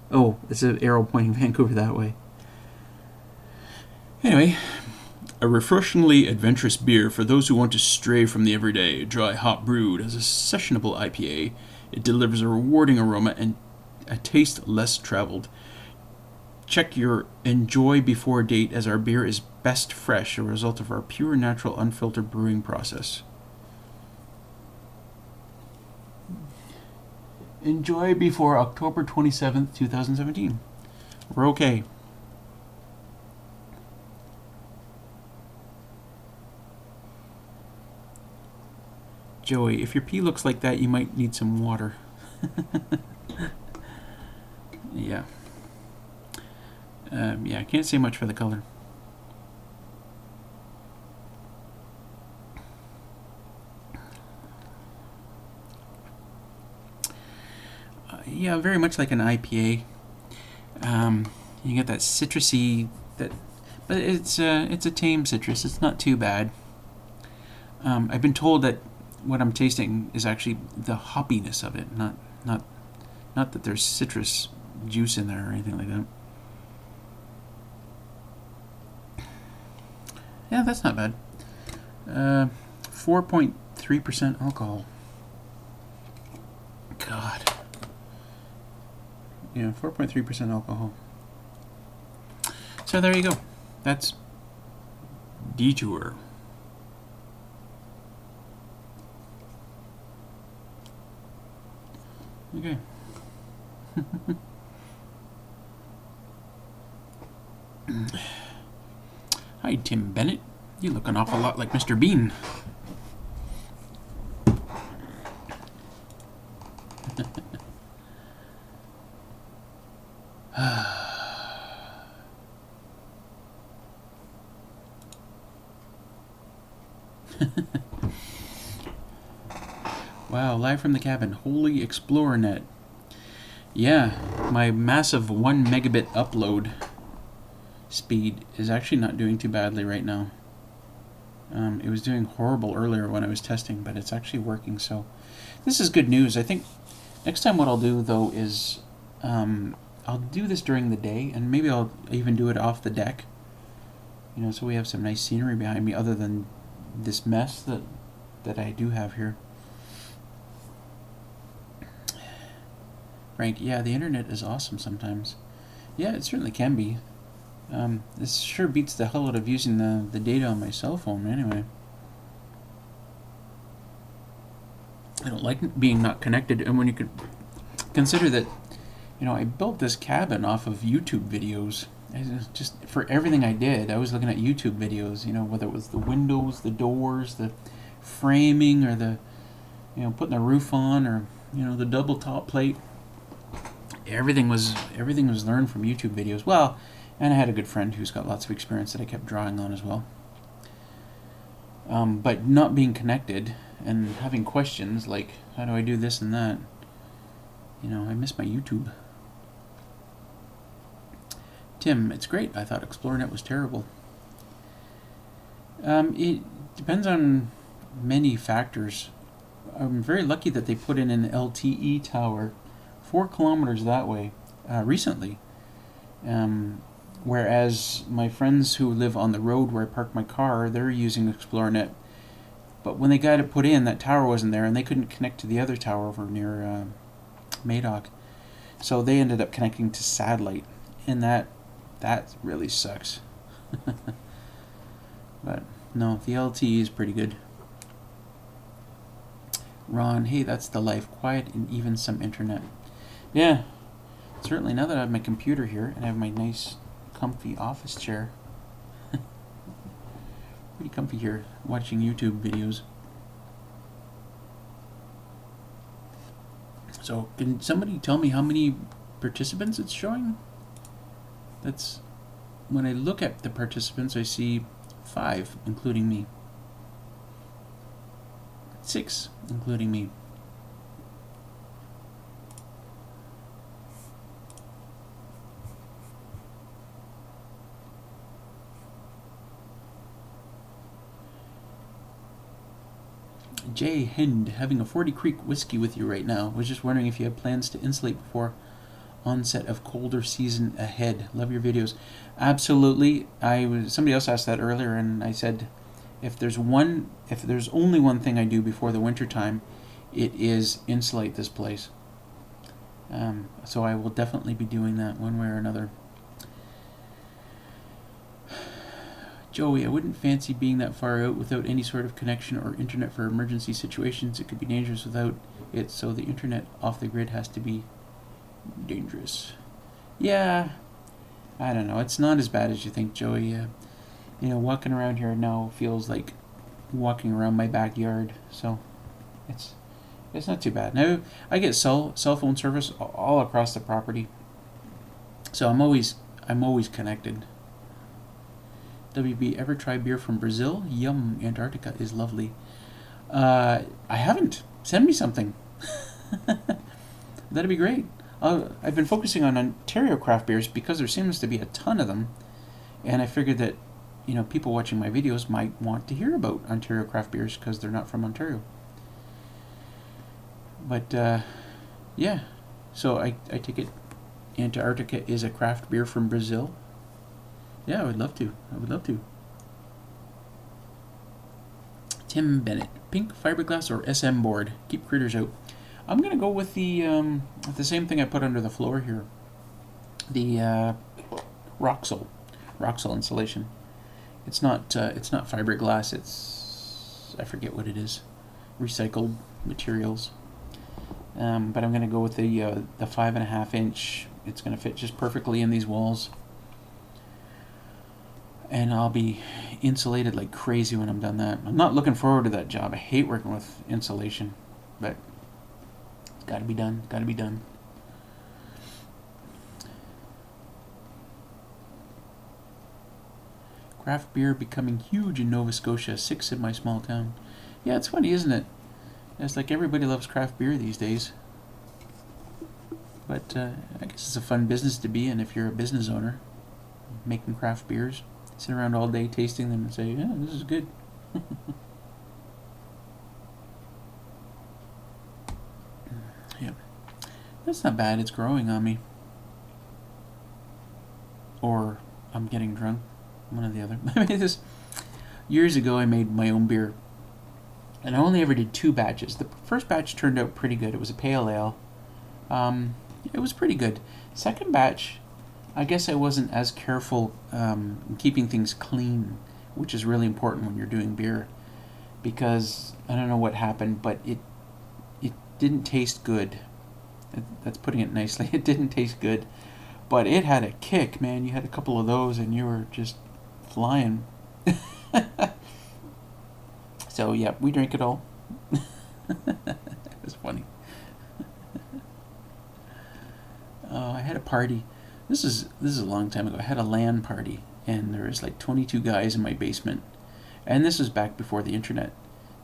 Oh, it's an arrow pointing Vancouver that way. Anyway, A refreshingly adventurous beer for those who want to stray from the everyday. Dry hop brewed as a sessionable IPA, it delivers a rewarding aroma and a taste less traveled. Check your enjoy before date, as our beer is best fresh, a result of our pure, natural, unfiltered brewing process. Enjoy before October 27th, 2017. We're okay. Joey, if your pee looks like that, you might need some water. Yeah. Yeah, I can't say much for the color. Yeah, very much like an IPA. You get that citrusy, but it's a tame citrus. It's not too bad. I've been told that what I'm tasting is actually the hoppiness of it, not that there's citrus juice in there or anything like that. Yeah, that's not bad. 4.3% alcohol. God. Yeah, 4.3% alcohol. So there you go. That's Detour. Okay. Hi, Tim Bennett. You look an awful lot like Mr. Bean. Wow, live from the cabin. Holy ExplorerNet. Yeah, my massive 1 megabit upload speed is actually not doing too badly right now. It was doing horrible earlier when I was testing, but it's actually working, so this is good news. I think next time what I'll do, though, is I'll do this during the day, and maybe I'll even do it off the deck, you know, so we have some nice scenery behind me other than this mess that I do have here. Frank, yeah, the internet is awesome sometimes. Yeah, it certainly can be. This sure beats the hell out of using the data on my cell phone anyway. I don't like being not connected, and when you could consider that, you know, I built this cabin off of YouTube videos. Just for everything I did, I was looking at YouTube videos, you know, whether it was the windows, the doors, the framing, or the, you know, putting the roof on, or, you know, the double top plate. Everything was learned from YouTube videos. Well, and I had a good friend who's got lots of experience that I kept drawing on as well. But not being connected and having questions like, how do I do this and that? You know, I miss my YouTube. Tim, it's great. I thought ExplorerNet was terrible. It depends on many factors. I'm very lucky that they put in an LTE tower 4 kilometers that way recently. Whereas my friends who live on the road where I park my car, they're using ExplorerNet. But when they got it put in, that tower wasn't there, and they couldn't connect to the other tower over near Madoc. So they ended up connecting to satellite, and that really sucks. But no, the LTE is pretty good. Ron, hey, that's the life. Quiet and even some internet. Yeah, certainly. Now that I have my computer here and I have my nice comfy office chair. Pretty comfy here watching YouTube videos. So can somebody tell me how many participants it's showing? That's, when I look at the participants, I see 5 including me. 6 including me. Jay Hind, having a 40 Creek whiskey with you right now. Was just wondering if you have plans to insulate before onset of colder season ahead. Love your videos. Absolutely. Somebody else asked that earlier, and I said, if there's only one thing I do before the winter time, it is insulate this place. So I will definitely be doing that one way or another. Joey, I wouldn't fancy being that far out without any sort of connection or internet for emergency situations. It could be dangerous without it, so the internet off the grid has to be dangerous. Yeah, I don't know. It's not as bad as you think, Joey. Walking around here now feels like walking around my backyard, so it's not too bad. Now I get cell phone service all across the property, so I'm always connected. WB, ever try beer from Brazil? Yum, Antarctica is lovely. I haven't. Send me something. That'd be great. I've been focusing on Ontario craft beers because there seems to be a ton of them, and I figured that people watching my videos might want to hear about Ontario craft beers because they're not from Ontario. But yeah, so I take it Antarctica is a craft beer from Brazil. Yeah, I would love to. Tim Bennett, pink fiberglass or SM board? Keep critters out. I'm gonna go with the same thing I put under the floor here. The Roxol insulation. It's not fiberglass. It's, I forget what it is. Recycled materials. But I'm gonna go with the 5.5 inch. It's gonna fit just perfectly in these walls. And I'll be insulated like crazy when I'm done that. I'm not looking forward to that job. I hate working with insulation, but it's got to be done. Craft beer becoming huge in Nova Scotia, 6 in my small town. Yeah, it's funny, isn't it? It's like everybody loves craft beer these days. But I guess it's a fun business to be in if you're a business owner, making craft beers. Sit around all day tasting them and say, yeah, this is good. Yeah. That's not bad. It's growing on me. Or I'm getting drunk. One or the other. I made this years ago. I made my own beer. And I only ever did 2 batches. The first batch turned out pretty good. It was a pale ale. It was pretty good. Second batch, I guess I wasn't as careful keeping things clean, which is really important when you're doing beer, because I don't know what happened, but it didn't taste good. That's putting it nicely. It didn't taste good, but it had a kick, man. You had a couple of those and you were just flying. So yeah, we drank it all. It was funny. I had a party. This is a long time ago. I had a LAN party, and there was like 22 guys in my basement. And this was back before the internet.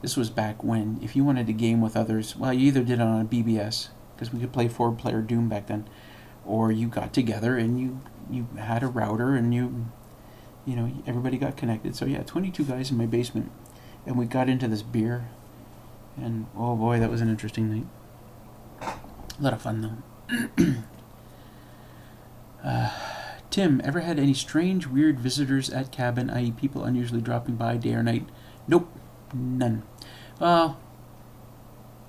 This was back when, if you wanted to game with others, well, you either did it on a BBS, because we could play 4-player Doom back then, or you got together and you had a router and everybody got connected. So yeah, 22 guys in my basement, and we got into this beer, and oh boy, that was an interesting night. A lot of fun though. Tim, ever had any strange, weird visitors at cabin, i.e. people unusually dropping by day or night? Nope, none. Well,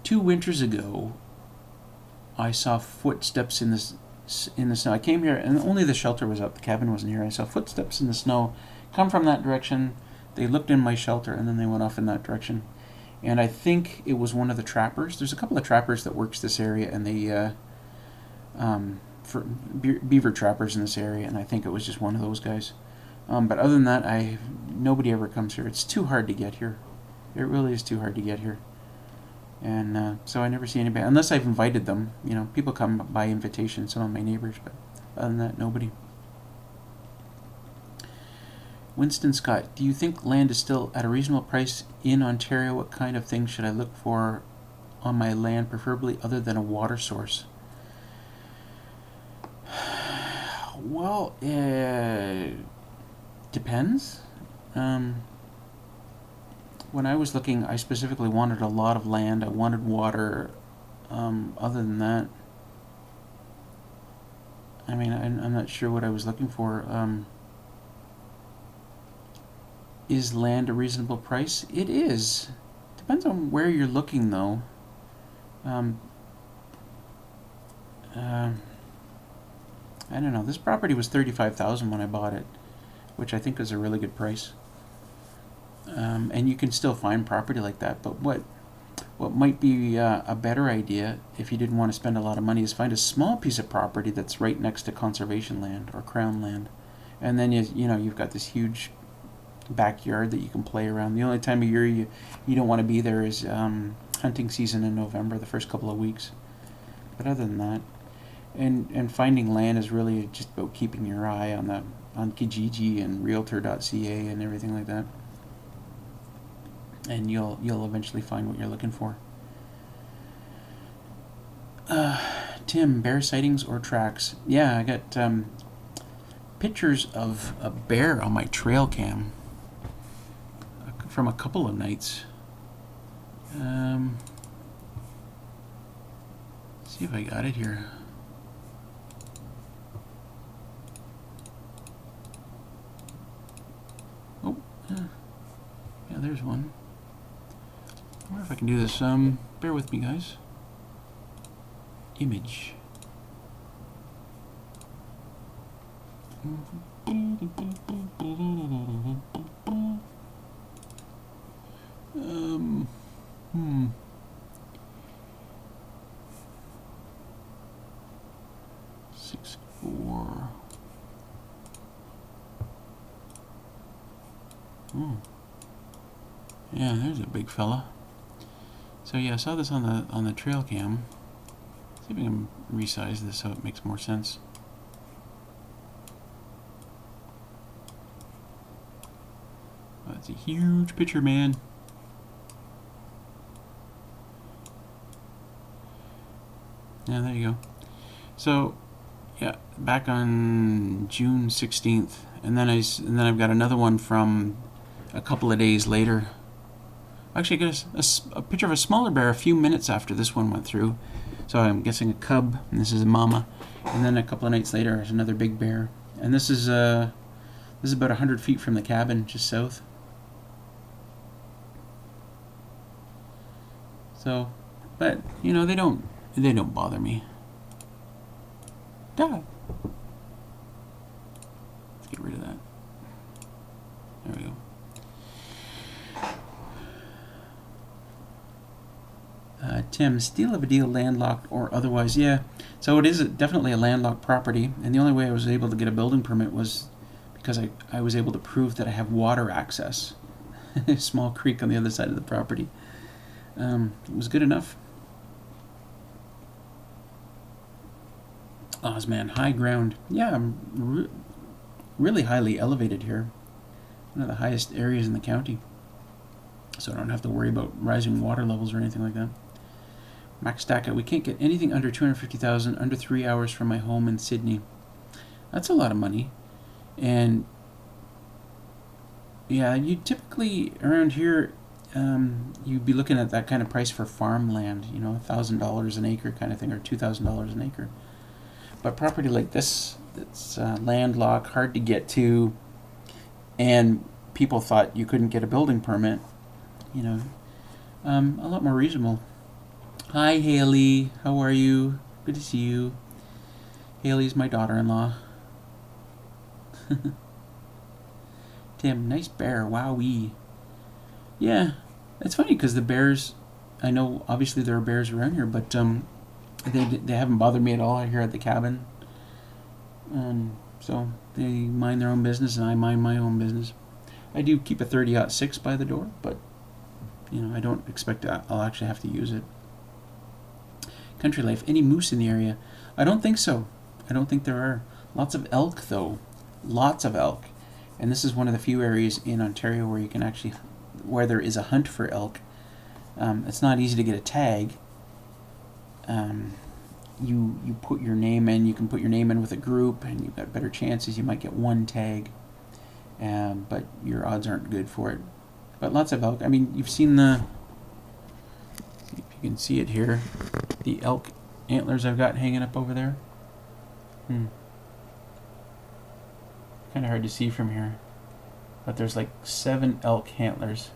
2 winters ago, I saw footsteps in the snow. I came here, and only the shelter was up. The cabin wasn't here. I saw footsteps in the snow come from that direction. They looked in my shelter, and then they went off in that direction. And I think it was one of the trappers. There's a couple of trappers that works this area, and they for beaver trappers in this area, and I think it was just one of those guys. But other than that, nobody ever comes here. It's too hard to get here. It really is too hard to get here. And so I never see anybody, unless I've invited them. People come by invitation, some of my neighbors, but other than that, nobody. Winston Scott, do you think land is still at a reasonable price in Ontario? What kind of things should I look for on my land, preferably other than a water source? Well, depends. When I was looking, I specifically wanted a lot of land. I wanted water. Other than that, I mean, I'm not sure what I was looking for. Is land a reasonable price? It is. Depends on where you're looking, though. Um, uh, I don't know. This property was $35,000 when I bought it, which I think is a really good price. And you can still find property like that. But what might be a better idea, if you didn't want to spend a lot of money, is find a small piece of property that's right next to conservation land or crown land, and then you've got this huge backyard that you can play around. The only time of year you don't want to be there is hunting season in November, the first couple of weeks. But other than that, and finding land is really just about keeping your eye on Kijiji and Realtor.ca and everything like that, and you'll eventually find what you're looking for. Tim, bear sightings or tracks? Yeah, I got pictures of a bear on my trail cam from a couple of nights. See if I got it here. Oh, yeah, there's one. I wonder if I can do this. Bear with me, guys. Image. Um, hmm. 6'4". Yeah, there's a big fella. So yeah, I saw this on the trail cam. See if I can resize this so it makes more sense. Oh, that's a huge picture, man. Yeah, there you go. So, yeah, back on June 16th, and then I've got another one from a couple of days later. Actually, I got a picture of a smaller bear a few minutes after this one went through. So I'm guessing a cub, and this is a mama. And then a couple of nights later, there's another big bear. And this is about 100 feet from the cabin, just south. So, but they don't bother me. Die. Let's get rid of that. There we go. Tim, steal of a deal, landlocked or otherwise? Yeah, so it is definitely a landlocked property, and the only way I was able to get a building permit was because I was able to prove that I have water access. A small creek on the other side of the property. It was good enough. Osman, high ground. Yeah, I'm really highly elevated here. One of the highest areas in the county. So I don't have to worry about rising water levels or anything like that. Max Stacka, we can't get anything under 250,000 under 3 hours from my home in Sydney. That's a lot of money. And yeah, you typically around here, you'd be looking at that kind of price for farmland, $1,000 an acre kind of thing, or $2,000 an acre. But property like this, that's landlocked, hard to get to, and people thought you couldn't get a building permit, a lot more reasonable. Hi, Haley. How are you? Good to see you. Haley's my daughter-in-law. Tim, nice bear. Wowee. Yeah, it's funny because the bears, I know obviously there are bears around here, but they haven't bothered me at all here at the cabin. So they mind their own business and I mind my own business. I do keep a 30-06 by the door, but I don't expect I'll actually have to use it. Country life. Any moose in the area? I don't think so. I don't think there are. Lots of elk, though. Lots of elk. And this is one of the few areas in Ontario where there is a hunt for elk. It's not easy to get a tag. You put your name in. You can put your name in with a group, and you've got better chances. You might get one tag, but your odds aren't good for it. But lots of elk. I mean, you've seen if you can see it here, the elk antlers I've got hanging up over there. Kind of hard to see from here, but there's like 7 elk antlers.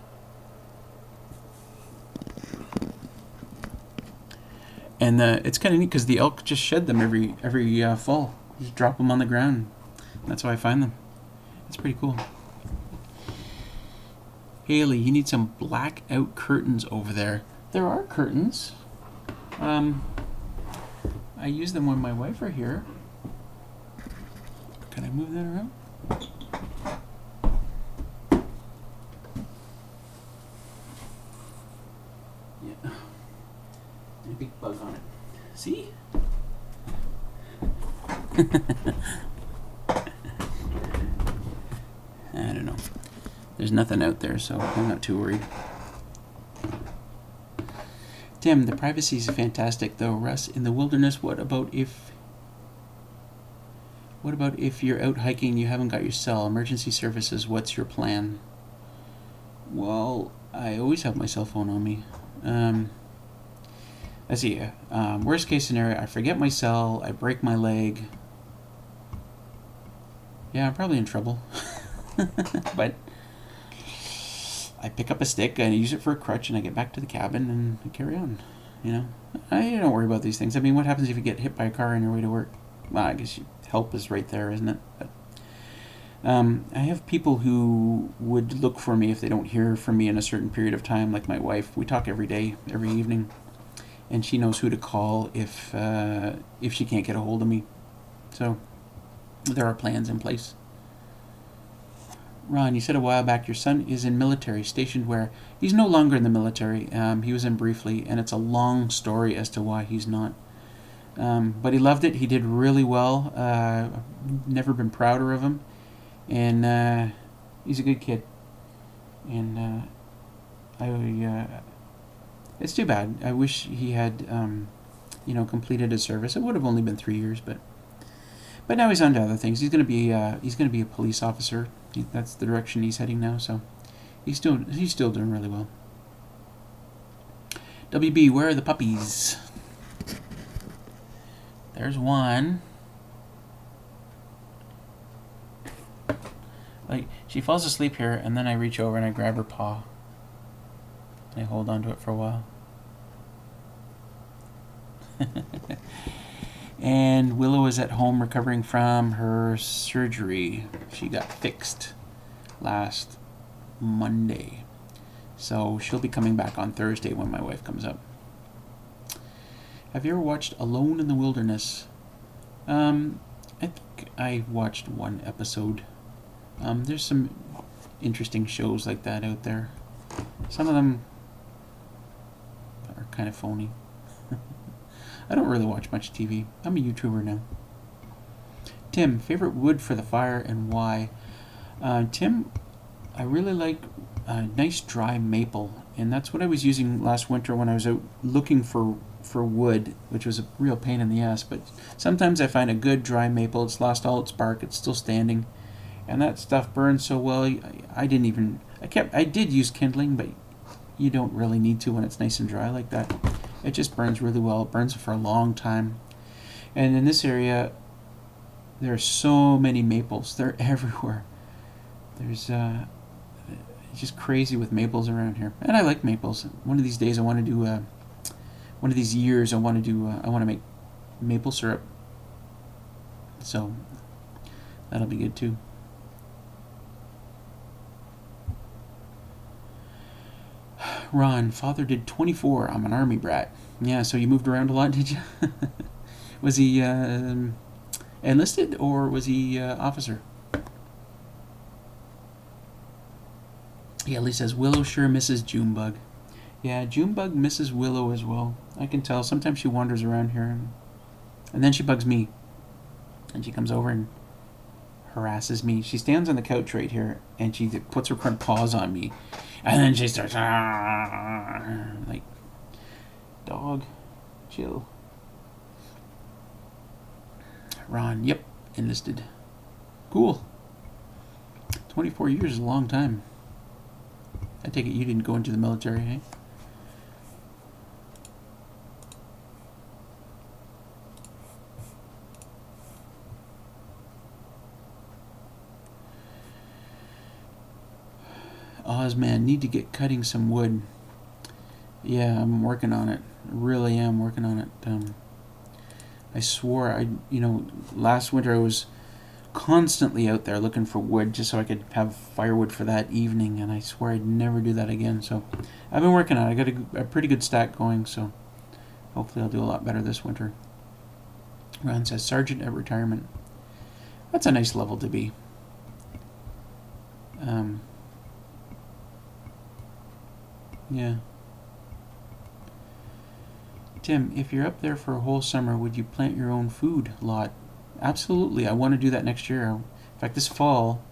And it's kind of neat because the elk just shed them every fall. Just drop them on the ground. That's how I find them. It's pretty cool. Haley, you need some blackout curtains over there. There are curtains. I use them when my wife are here. Can I move that around? Yeah. And a big bug on it. See? I don't know. There's nothing out there, so I'm not too worried. Tim, the privacy is fantastic, though. Russ, in the wilderness, what about if you're out hiking and you haven't got your cell? Emergency services, what's your plan? Well, I always have my cell phone on me. Let's see. Worst case scenario, I forget my cell, I break my leg. Yeah, I'm probably in trouble. But I pick up a stick and I use it for a crutch and I get back to the cabin and I carry on. You know, I don't worry about these things. I mean, what happens if you get hit by a car on your way to work? Well, I guess help is right there, isn't it? But I have people who would look for me if they don't hear from me in a certain period of time, like my wife. We talk every day, every evening, and she knows who to call if she can't get a hold of me. So there are plans in place. Ron, you said a while back your son is in military, stationed where? He's no longer in the military. He was in briefly, and it's a long story as to why he's not. But he loved it. He did really well. Never been prouder of him. And he's a good kid. And it's too bad. I wish he had, completed his service. It would have only been 3 years, but now he's on to other things. He's gonna be a police officer. That's the direction he's heading now. So he's still doing really well. WB, where are the puppies? There's one. Like, she falls asleep here, and then I reach over and I grab her paw. And I hold on to it for a while. And Willow is at home recovering from her surgery. She got fixed last Monday. So she'll be coming back on Thursday when my wife comes up. Have you ever watched Alone in the Wilderness? I think I watched one episode. There's some interesting shows like that out there. Some of them are kind of phony. I don't really watch much TV. I'm a YouTuber now. Tim, favorite wood for the fire and why? Tim, I really like nice dry maple, and that's what I was using last winter when I was out looking for wood, which was a real pain in the ass. But sometimes I find a good dry maple. It's lost all its bark. It's still standing, and that stuff burns so well. I did use kindling, but you don't really need to when it's nice and dry like that. It just burns really well. It burns for a long time. And in this area, there are so many maples. They're everywhere. There's it's just crazy with maples around here. And I like maples. One of these days I want to do one of these years I want to make maple syrup. So that'll be good too. Ron, father did 24. I'm an army brat. Yeah, so you moved around a lot, did you? Was he enlisted or was he officer? Yeah, Lee says Willow sure misses Junebug. Yeah, Junebug misses Willow as well. I can tell. Sometimes she wanders around here, and then she bugs me. And she comes over and harasses me. She stands on the couch right here, and she puts her front paws on me. And then she starts, like, dog, chill. Ron, yep, enlisted. Cool. 24 years is a long time. I take it you didn't go into the military, eh? Ozman, need to get cutting some wood. Yeah, I'm working on it. I really am working on it. I swore last winter I was constantly out there looking for wood just so I could have firewood for that evening, and I swore I'd never do that again. So I've been working on it. I got a pretty good stack going, so hopefully I'll do a lot better this winter. Ron says, Sergeant at retirement. That's a nice level to be. Yeah. Tim, if you're up there for a whole summer, would you plant your own food lot? Absolutely. I want to do that next year. In fact, this fall,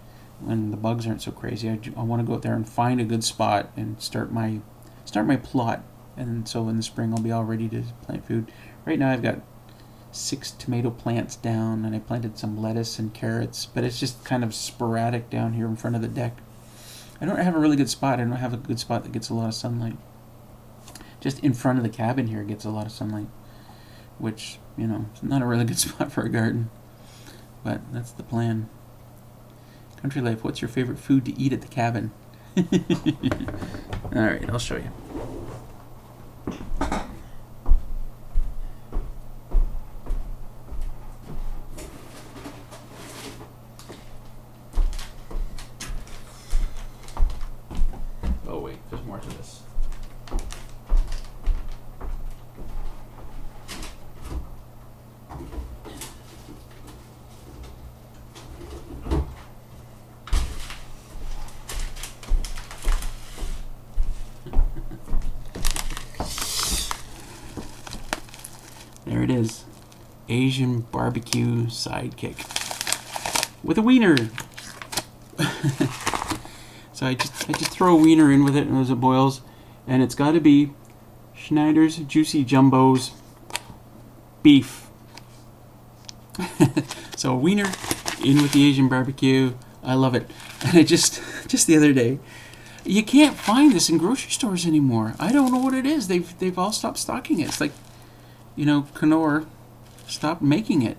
when the bugs aren't so crazy, I want to go out there and find a good spot and start my plot. And so in the spring, I'll be all ready to plant food. Right now, I've got 6 tomato plants down, and I planted some lettuce and carrots, but it's just kind of sporadic down here in front of the deck. I don't have a really good spot. I don't have a good spot that gets a lot of sunlight. Just in front of the cabin here gets a lot of sunlight, which, is not a really good spot for a garden. But that's the plan. Country Life, what's your favorite food to eat at the cabin? Alright, I'll show you. Oh wait, there's more to this. There it is. Asian barbecue sidekick with a wiener. So I just throw a wiener in with it as it boils, and it's got to be Schneider's Juicy Jumbo's beef. So a wiener in with the Asian barbecue. I love it. And I just the other day, you can't find this in grocery stores anymore. I don't know what it is. They've all stopped stocking it. It's like, Knorr stopped making it.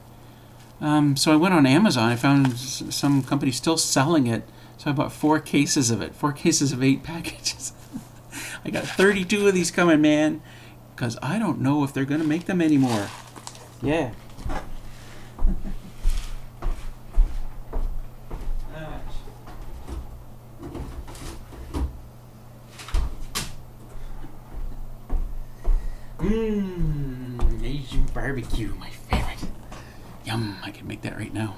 So I went on Amazon. I found some company still selling it. So I bought 4 cases of it. 4 cases of 8 packages. I got 32 of these coming, man. Because I don't know if they're going to make them anymore. Yeah. Asian barbecue, my favorite. Yum, I can make that right now.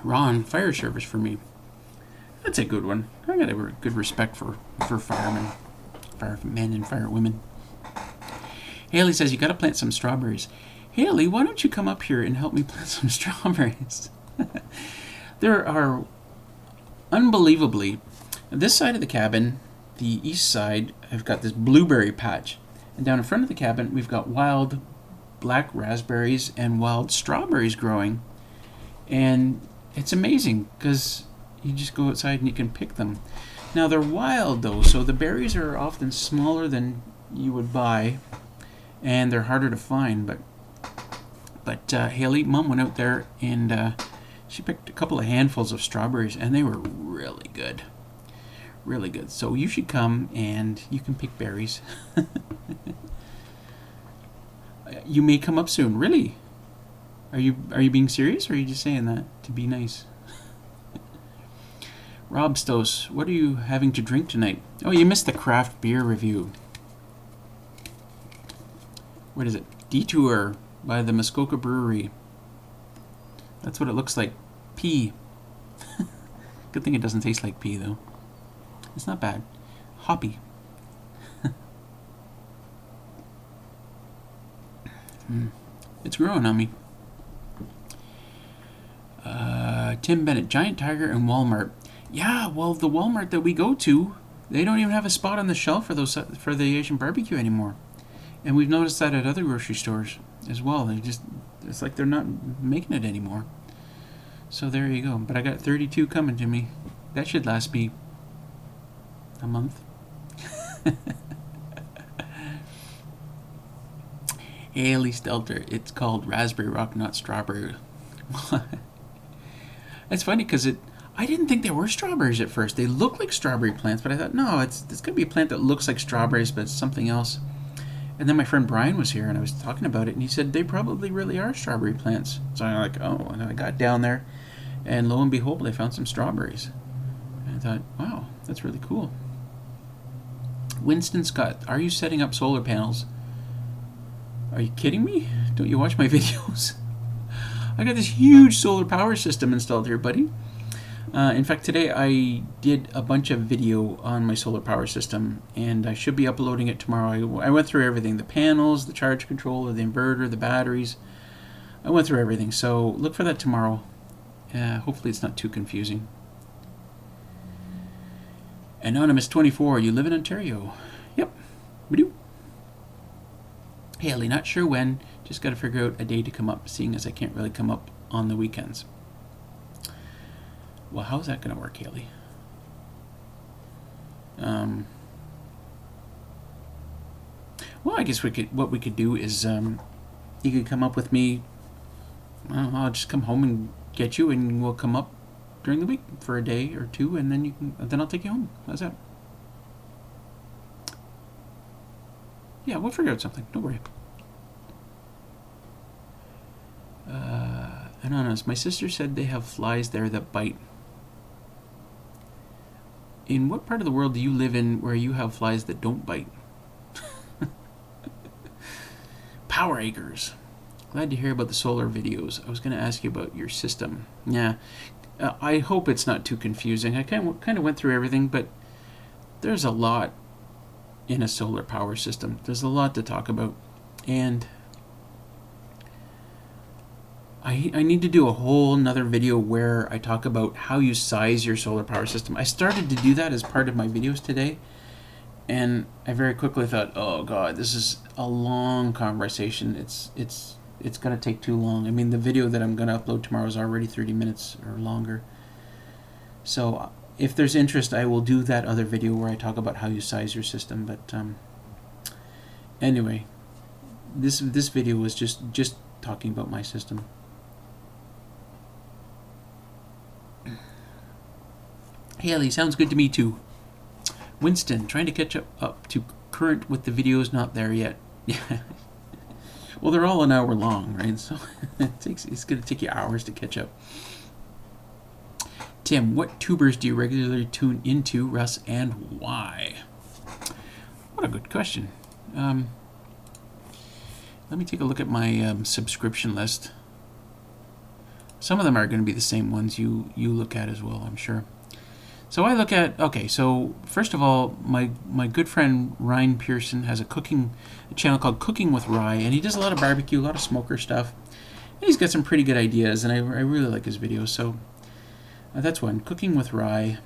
Ron, fire service for me. That's a good one. I got a good respect for firemen and firewomen. Haley says, you got to plant some strawberries. Haley, why don't you come up here and help me plant some strawberries? There are, unbelievably, this side of the cabin, the east side, I've got this blueberry patch. And down in front of the cabin, we've got wild black raspberries and wild strawberries growing. And it's amazing because you just go outside and you can pick them. Now they're wild though, so the berries are often smaller than you would buy, and they're harder to find. But Haley, Mom went out there and she picked a couple of handfuls of strawberries, and they were really good, really good. So you should come and you can pick berries. You may come up soon. Really? Are you being serious, or are you just saying that to be nice? Rob Stos, what are you having to drink tonight? Oh, you missed the craft beer review. What is it? Detour by the Muskoka Brewery. That's what it looks like. Pea. Good thing it doesn't taste like pea, though. It's not bad. Hoppy. It's growing on me. Tim Bennett, Giant Tiger and Walmart. Yeah, well, the Walmart that we go to, they don't even have a spot on the shelf for the Asian barbecue anymore. And we've noticed that at other grocery stores as well. It's like they're not making it anymore. So there you go. But I got 32 coming to me. That should last me a month. Haley Stelter, it's called Raspberry Rock, not strawberry. It's funny because I didn't think they were strawberries at first. They look like strawberry plants, but I thought, no, it's going to be a plant that looks like strawberries, but it's something else. And then my friend Brian was here, and I was talking about it, and he said they probably really are strawberry plants. So I'm like, oh, and I got down there, and lo and behold, I found some strawberries. And I thought, wow, that's really cool. Winston Scott, are you setting up solar panels? Are you kidding me? Don't you watch my videos? I got this huge solar power system installed here, buddy. In fact, today I did a bunch of video on my solar power system, and I should be uploading it tomorrow. I went through everything, the panels, the charge controller, the inverter, the batteries. I went through everything, so look for that tomorrow. Hopefully it's not too confusing. Anonymous24, you live in Ontario? Yep, we do. Haley, not sure when, just got to figure out a day to come up, seeing as I can't really come up on the weekends. Well, how's that going to work, Haley? Well, I guess what we could do is you could come up with me. I'll just come home and get you, and we'll come up during the week for a day or two, and then I'll take you home. How's that? Yeah, we'll figure out something. Don't worry. Anonymous, my sister said they have flies there that bite. In what part of the world do you live in where you have flies that don't bite? Power Acres. Glad to hear about the solar videos. I was going to ask you about your system. Yeah, I hope it's not too confusing. I kind of went through everything, but there's a lot in a solar power system. There's a lot to talk about, and I need to do a whole nother video where I talk about how you size your solar power system. I started to do that as part of my videos today, and I very quickly thought, oh god, this is a long conversation. It's going to take too long. I mean, the video that I'm going to upload tomorrow is already 30 minutes or longer. So if there's interest, I will do that other video where I talk about how you size your system. But anyway, this video was just talking about my system. Haley, sounds good to me too. Winston, trying to catch up to current with the videos not there yet. Yeah. Well, they're all an hour long, right? So it's going to take you hours to catch up. Tim, what tubers do you regularly tune into, Russ, and why? What a good question. Let me take a look at my subscription list. Some of them are going to be the same ones you look at as well, I'm sure. So I look at, okay, so first of all, my good friend Ryan Pearson has a channel called Cooking with Rye, and he does a lot of barbecue, a lot of smoker stuff. And he's got some pretty good ideas, and I really like his videos, so that's one, Cooking with Rye.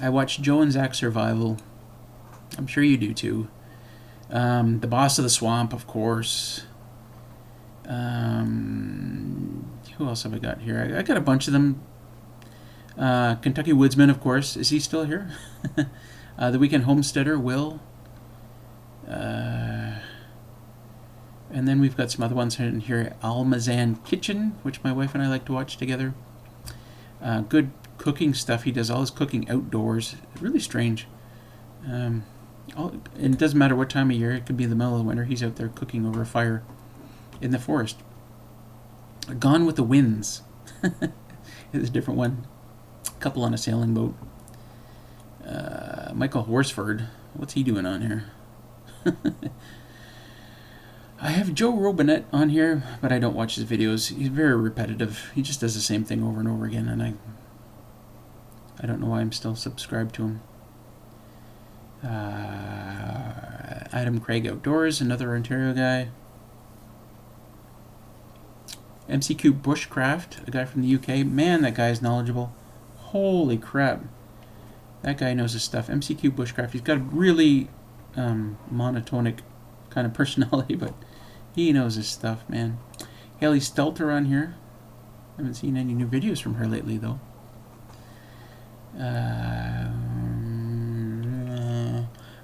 I watch Joe and Zach Survival. I'm sure you do too. The Boss of the Swamp, of course. Who else have I got here? I got a bunch of them. Kentucky Woodsman, of course. Is he still here? The Weekend Homesteader, Will. And then we've got some other ones in here. Almazan Kitchen, which my wife and I like to watch together. Good cooking stuff. He does all his cooking outdoors. Really strange. And it doesn't matter what time of year. It could be the middle of winter. He's out there cooking over a fire in the forest. Gone with the Winds. It's a different one. Couple on a sailing boat. Michael Horsford. What's he doing on here? I have Joe Robinet on here, but I don't watch his videos. He's very repetitive. He just does the same thing over and over again, and I don't know why I'm still subscribed to him. Adam Craig Outdoors, another Ontario guy. MCQ Bushcraft, a guy from the UK. Man, that guy is knowledgeable. Holy crap. That guy knows his stuff. MCQ Bushcraft. He's got a really monotonic kind of personality, but he knows his stuff, man. Haley Stelter on here. I haven't seen any new videos from her lately, though.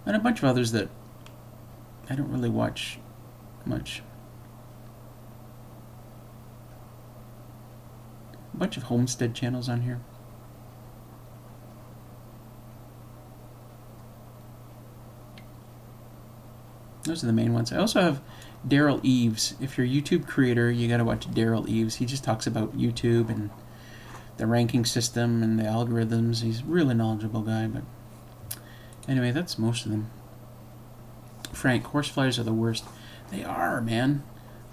And a bunch of others that I don't really watch much. A bunch of homestead channels on here. Those are the main ones. I also have Daryl Eves. If you're a YouTube creator, you gotta watch Daryl Eves. He just talks about YouTube and the ranking system and the algorithms. He's a really knowledgeable guy, but anyway, that's most of them. Frank, horseflies are the worst. They are, man.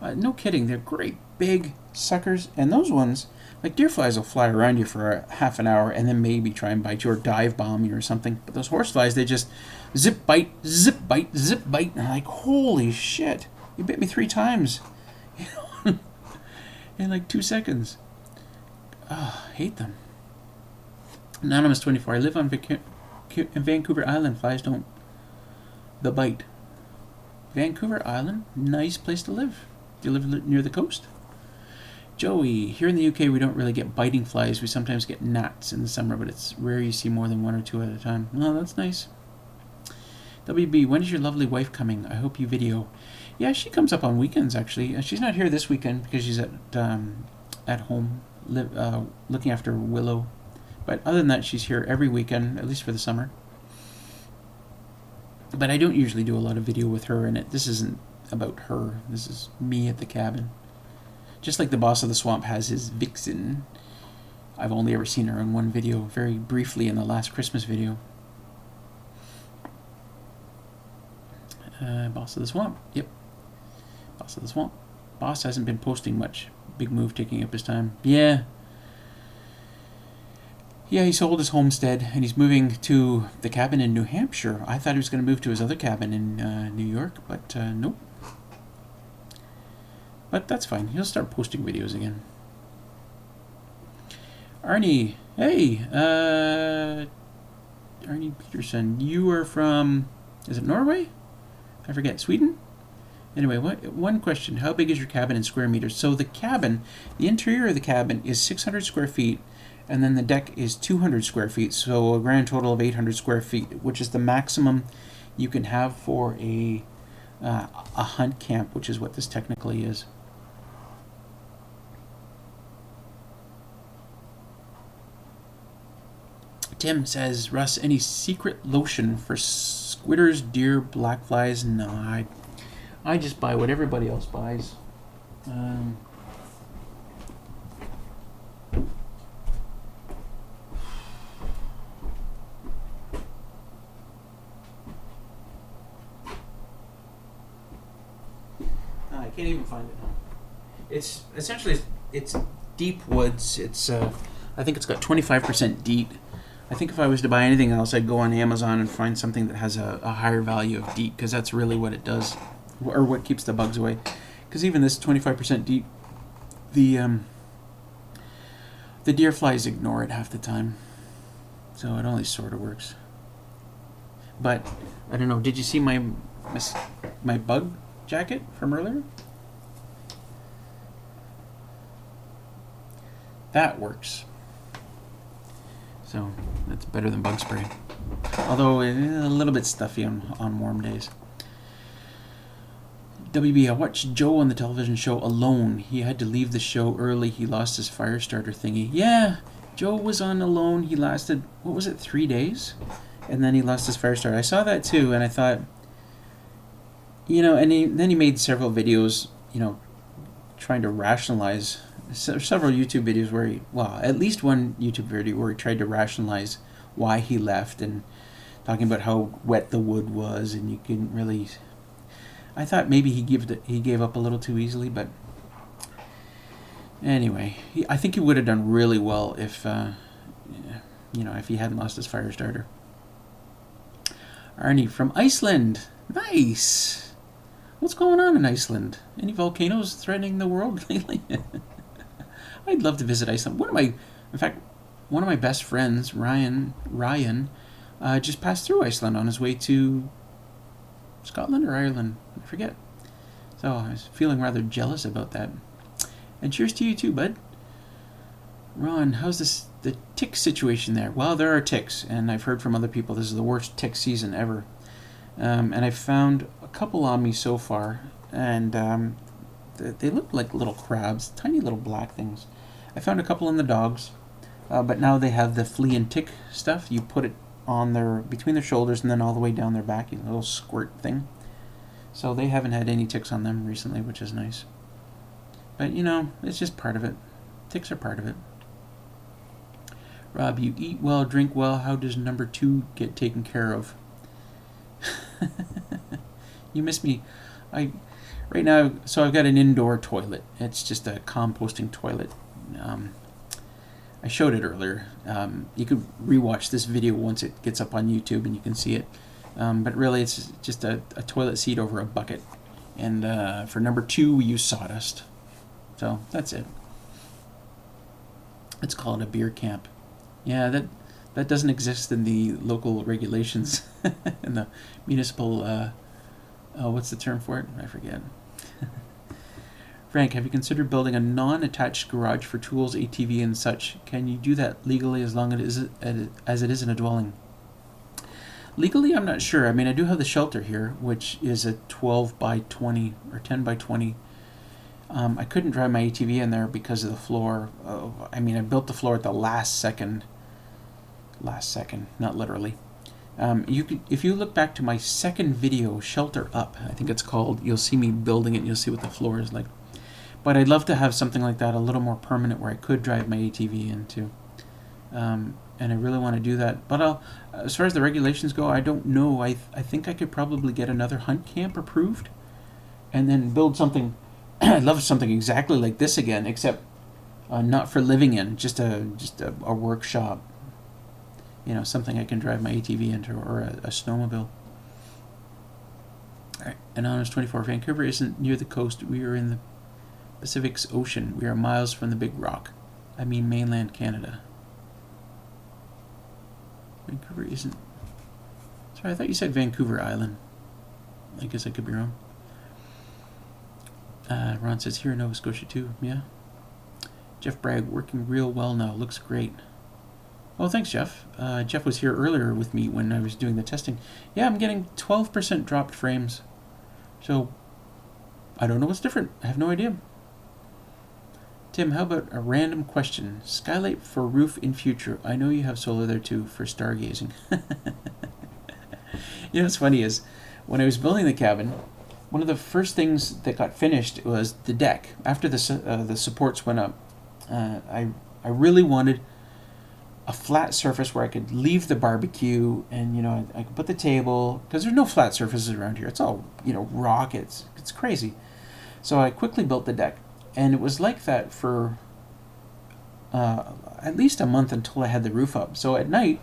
No kidding. They're great big suckers, and those ones, like deer flies, will fly around you for a half an hour and then maybe try and bite you or dive bomb you or something. But those horseflies, they just zip bite, zip bite, zip bite. And I'm like, holy shit! You bit me 3 times, you know, in like 2 seconds. Oh, I hate them. Anonymous 24. I live on Vancouver Island. Flies don't the bite. Vancouver Island, nice place to live. Do you live near the coast? Joey, here in the UK we don't really get biting flies. We sometimes get gnats in the summer, but it's rare you see more than 1 or 2 at a time. Well, that's nice. WB, when is your lovely wife coming? I hope you video. Yeah, she comes up on weekends actually. She's not here this weekend because she's at home looking after Willow. But other than that, she's here every weekend, at least for the summer. But I don't usually do a lot of video with her in it. This isn't about her. This is me at the cabin. Just like the boss of the swamp has his vixen. I've only ever seen her in one video, very briefly in the last Christmas video. Boss of the swamp. Yep. Boss of the swamp. Boss hasn't been posting much. Big move taking up his time. Yeah. Yeah, he sold his homestead and he's moving to the cabin in New Hampshire. I thought he was going to move to his other cabin in New York, but nope. But that's fine. He'll start posting videos again. Arnie, hey, Arnie Peterson, you are from, is it Norway? I forget, Sweden? Anyway, one question. How big is your cabin in square meters? So the cabin, the interior of the cabin is 600 square feet, and then the deck is 200 square feet, so a grand total of 800 square feet, which is the maximum you can have for a hunt camp, which is what this technically is. Tim says, Russ, any secret lotion for squitters, deer, blackflies? No, I just buy what everybody else buys. I can't even find it now. It's essentially it's deep woods. It's I think it's got 25% DEET. I think if I was to buy anything else, I'd go on Amazon and find something that has a higher value of DEET, because that's really what it does, or what keeps the bugs away. Because even this 25% DEET, the deer flies ignore it half the time, so it only sort of works. But I don't know. Did you see my bug jacket from earlier? That works. So that's better than bug spray. Although a little bit stuffy on warm days. WB, I watched Joe on the television show Alone. He had to leave the show early. He lost his fire starter thingy. Yeah, Joe was on Alone. He lasted, 3 days? And then he lost his fire starter. I saw that too, and I thought, and then he made several videos, trying to rationalize several YouTube videos where at least one YouTube video where he tried to rationalize why he left, and talking about how wet the wood was, and you couldn't really. I thought maybe he gave up a little too easily, but anyway, I think he would have done really well if if he hadn't lost his fire starter. Arnie from Iceland, nice. What's going on in Iceland? Any volcanoes threatening the world lately? I'd love to visit Iceland. One of my best friends, Ryan, just passed through Iceland on his way to Scotland or Ireland, I forget. So I was feeling rather jealous about that. And cheers to you too, bud. Ron, how's the tick situation there? Well, there are ticks, and I've heard from other people this is the worst tick season ever. And I've found a couple on me so far, and they look like little crabs, tiny little black things. I found a couple in the dogs, but now they have the flea and tick stuff. You put it on between their shoulders and then all the way down their back, a little squirt thing. So they haven't had any ticks on them recently, which is nice. But it's just part of it. Ticks are part of it. Rob, you eat well, drink well. How does number 2 get taken care of? You miss me. Right now, so I've got an indoor toilet. It's just a composting toilet. I showed it earlier. You could rewatch this video once it gets up on YouTube and you can see it. But really, it's just a toilet seat over a bucket. And for number 2, we use sawdust. So that's it. Let's call it a beer camp. Yeah, that doesn't exist in the local regulations, in the municipal. What's the term for it? I forget. Frank, have you considered building a non-attached garage for tools, ATV, and such? Can you do that legally as long as it is in a dwelling? Legally, I'm not sure. I mean, I do have the shelter here, which is a 12 by 20 or 10 by 20. I couldn't drive my ATV in there because of the floor. I built the floor at the last second. Last second, not literally. If you look back to my second video, Shelter Up, I think it's called, you'll see me building it and you'll see what the floor is like. But I'd love to have something like that, a little more permanent, where I could drive my ATV into. And I really want to do that. But as far as the regulations go, I don't know. I think I could probably get another hunt camp approved and then build something. I'd love something exactly like this again, except not for living in, just a workshop. Something I can drive my ATV into, or a snowmobile. All right. Anonymous 24. Vancouver isn't near the coast. We are in the Pacific Ocean. We are miles from the Big Rock. I mean mainland Canada. Vancouver isn't... Sorry, I thought you said Vancouver Island. I guess I could be wrong. Ron says here in Nova Scotia too. Yeah. Jeff Bragg, working real well now. Looks great. Oh, thanks, Jeff. Jeff was here earlier with me when I was doing the testing. Yeah, I'm getting 12% dropped frames. So, I don't know what's different. I have no idea. Tim, how about a random question? Skylight for roof in future. I know you have solar there too for stargazing. What's funny is, when I was building the cabin, one of the first things that got finished was the deck. After the supports went up, I really wanted a flat surface where I could leave the barbecue and I could put the table, because there's no flat surfaces around here. It's all rock. It's crazy. So I quickly built the deck, and it was like that for at least a month until I had the roof up. So at night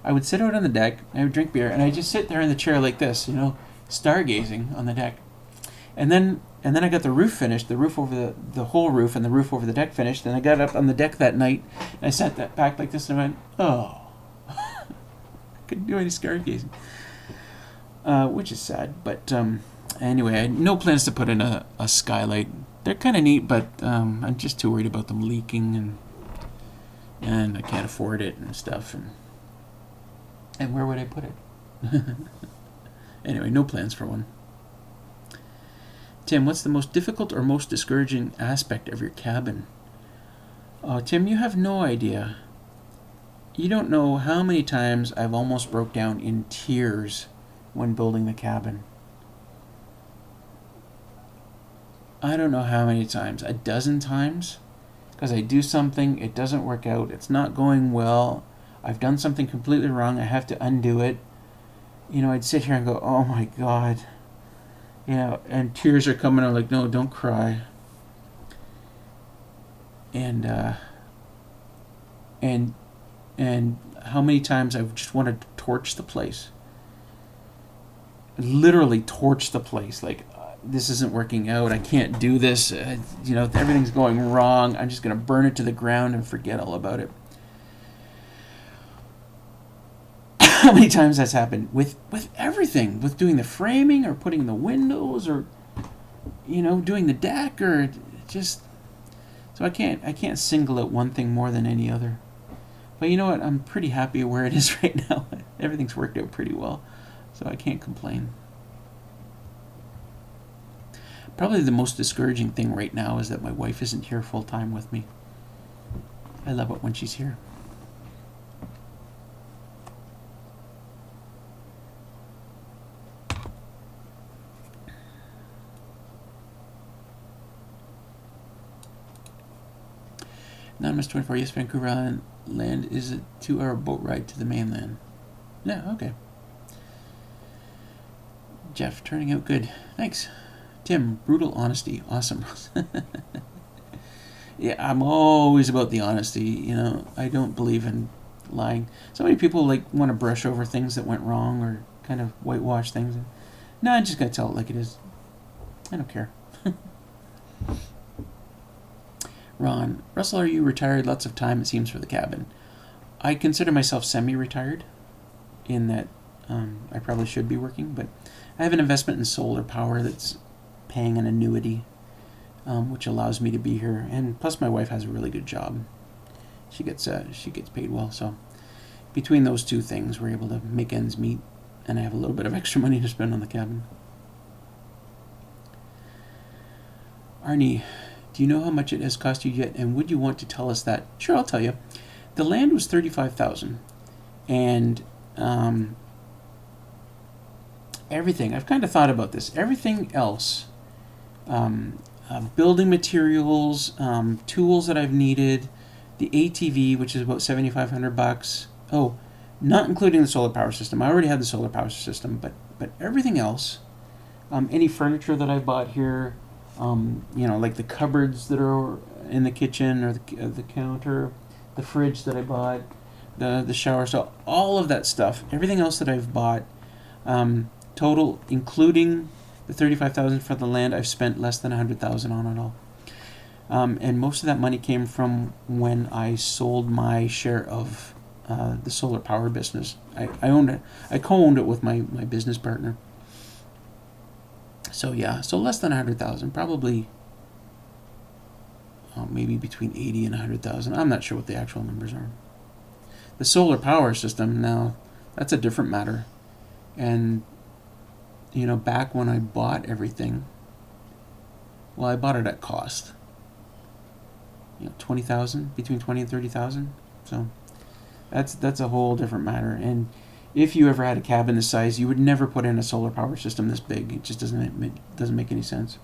I would sit out on the deck, I would drink beer, and I'd just sit there in the chair like this, stargazing on the deck. And then I got the roof finished, the roof over the whole roof and the roof over the deck finished, and I got up on the deck that night, and I sat that back like this, and I went, oh. I couldn't do any stargazing. Which is sad, but anyway, I had no plans to put in a skylight. They're kind of neat, but I'm just too worried about them leaking, and I can't afford it and stuff, and where would I put it? Anyway, no plans for one. Tim, what's the most difficult or most discouraging aspect of your cabin? Oh, Tim, you have no idea. You don't know how many times I've almost broke down in tears when building the cabin. I don't know how many times. 12 times? Because I do something, it doesn't work out, it's not going well, I've done something completely wrong, I have to undo it. I'd sit here and go, oh my God. And tears are coming. I'm like, no, don't cry. And how many times I've just wanted to torch the place. Literally torch the place. Like, this isn't working out. I can't do this. Everything's going wrong. I'm just going to burn it to the ground and forget all about it. How many times that's happened with everything, with doing the framing or putting the windows or doing the deck or just. So I can't single out one thing more than any other. But you know what? I'm pretty happy where it is right now. Everything's worked out pretty well, so I can't complain. Probably the most discouraging thing right now is that my wife isn't here full time with me. I love it when she's here. Anonymous 24, yes, Vancouver Island land is a 2-hour boat ride to the mainland. Yeah, okay. Jeff, turning out good. Thanks. Tim, brutal honesty. Awesome. Yeah, I'm always about the honesty. You know, I don't believe in lying. So many people like want to brush over things that went wrong or kind of whitewash things. No, I just gotta tell it like it is. I don't care. Ron, Russell, are you retired? Lots of time, it seems, for the cabin. I consider myself semi-retired in that I probably should be working, but I have an investment in solar power that's paying an annuity, which allows me to be here. And plus, my wife has a really good job. She gets paid well, so between those two things, we're able to make ends meet, and I have a little bit of extra money to spend on the cabin. Arnie, do you know how much it has cost you yet, and would you want to tell us that? Sure, I'll tell you. The land was $35,000, and everything. I've kind of thought about this. Everything else, building materials, tools that I've needed, the ATV, which is about $7,500. Oh, not including the solar power system. I already had the solar power system, but everything else, any furniture that I bought here. Like the cupboards that are in the kitchen or the counter, the fridge that I bought, the shower, so all of that stuff, everything else that I've bought, total, including the $35,000 for the land, I've spent less than $100,000 on it all. And most of that money came from when I sold my share of the solar power business. I owned it. I co-owned it with my business partner. So yeah, so less than 100,000, probably maybe between 80 and 100,000. I'm not sure what the actual numbers are. The solar power system, now, that's a different matter. And back when I bought everything, well, I bought it at cost. 20,000, between 20 and 30,000. So that's a whole different matter. And if you ever had a cabin this size, you would never put in a solar power system this big. It just doesn't make any sense.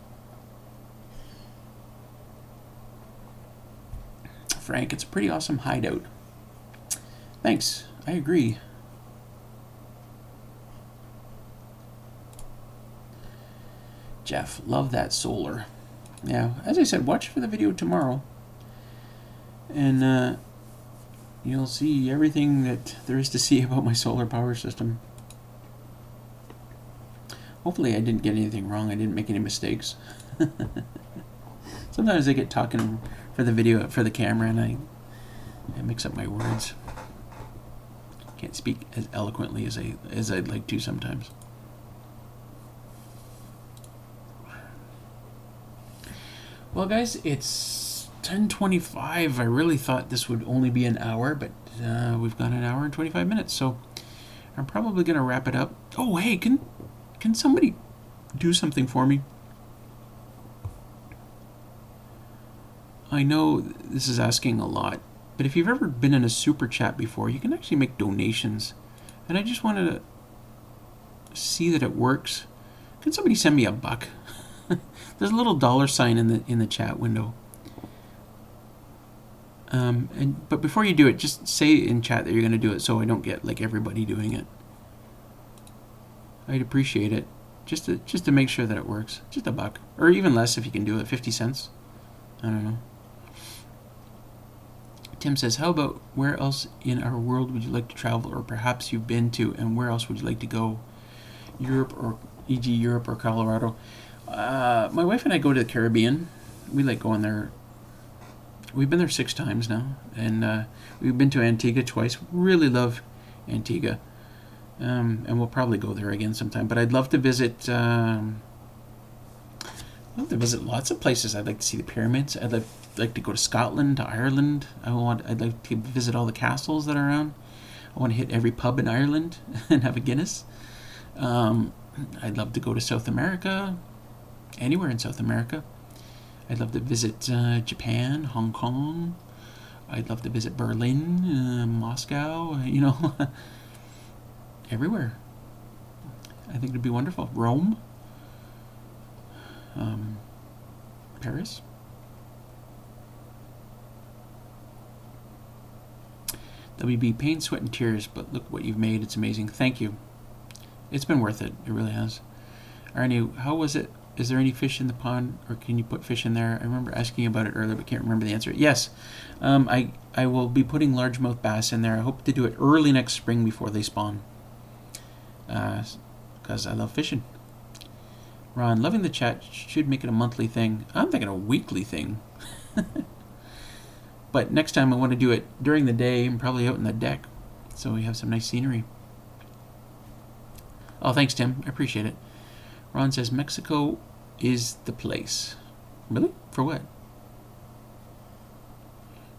Frank, it's a pretty awesome hideout. Thanks. I agree. Jeff, love that solar. Yeah, as I said, watch for the video tomorrow. And you'll see everything that there is to see about my solar power system. Hopefully I didn't get anything wrong. I didn't make any mistakes. Sometimes I get talking for the video, for the camera, and I mix up my words. Can't speak as eloquently as I'd like to sometimes. Well, guys, it's 10:25. I really thought this would only be an hour, but we've got an hour and 25 minutes, so I'm probably going to wrap it up. Oh, hey, can somebody do something for me? I know this is asking a lot, but if you've ever been in a super chat before, you can actually make donations. And I just wanted to see that it works. Can somebody send me $1? There's a little $sign in the chat window. But before you do it, just say in chat that you're going to do it, so I don't get like everybody doing it. I'd appreciate it, just to make sure that it works. Just $1, or even less if you can do it. 50 cents. I don't know. Tim says, how about where else in our world would you like to travel, or perhaps you've been to, and where else would you like to go? Europe, or e.g. Europe or Colorado. My wife and I go to the Caribbean. We like going there. We've been there 6 times now, and we've been to Antigua twice. Really love Antigua, and we'll probably go there again sometime. But I'd love to visit. Lots of places. I'd like to see the pyramids. I'd like to go to Scotland, to Ireland. I'd like to visit all the castles that are around. I want to hit every pub in Ireland and have a Guinness. I'd love to go to South America, anywhere in South America. I'd love to visit Japan, Hong Kong, I'd love to visit Berlin, Moscow, everywhere. I think it'd be wonderful. Rome, Paris. WB, pain, sweat, and tears, but look what you've made. It's amazing. Thank you. It's been worth it. It really has. Arnie, how was it? Is there any fish in the pond, or can you put fish in there? I remember asking about it earlier, but can't remember the answer. Yes, I will be putting largemouth bass in there. I hope to do it early next spring before they spawn, because I love fishing. Ron, loving the chat. Should make it a monthly thing. I'm thinking a weekly thing. But next time I want to do it during the day and probably out in the deck, so we have some nice scenery. Oh, thanks, Tim. I appreciate it. Ron says Mexico is the place. Really? For what?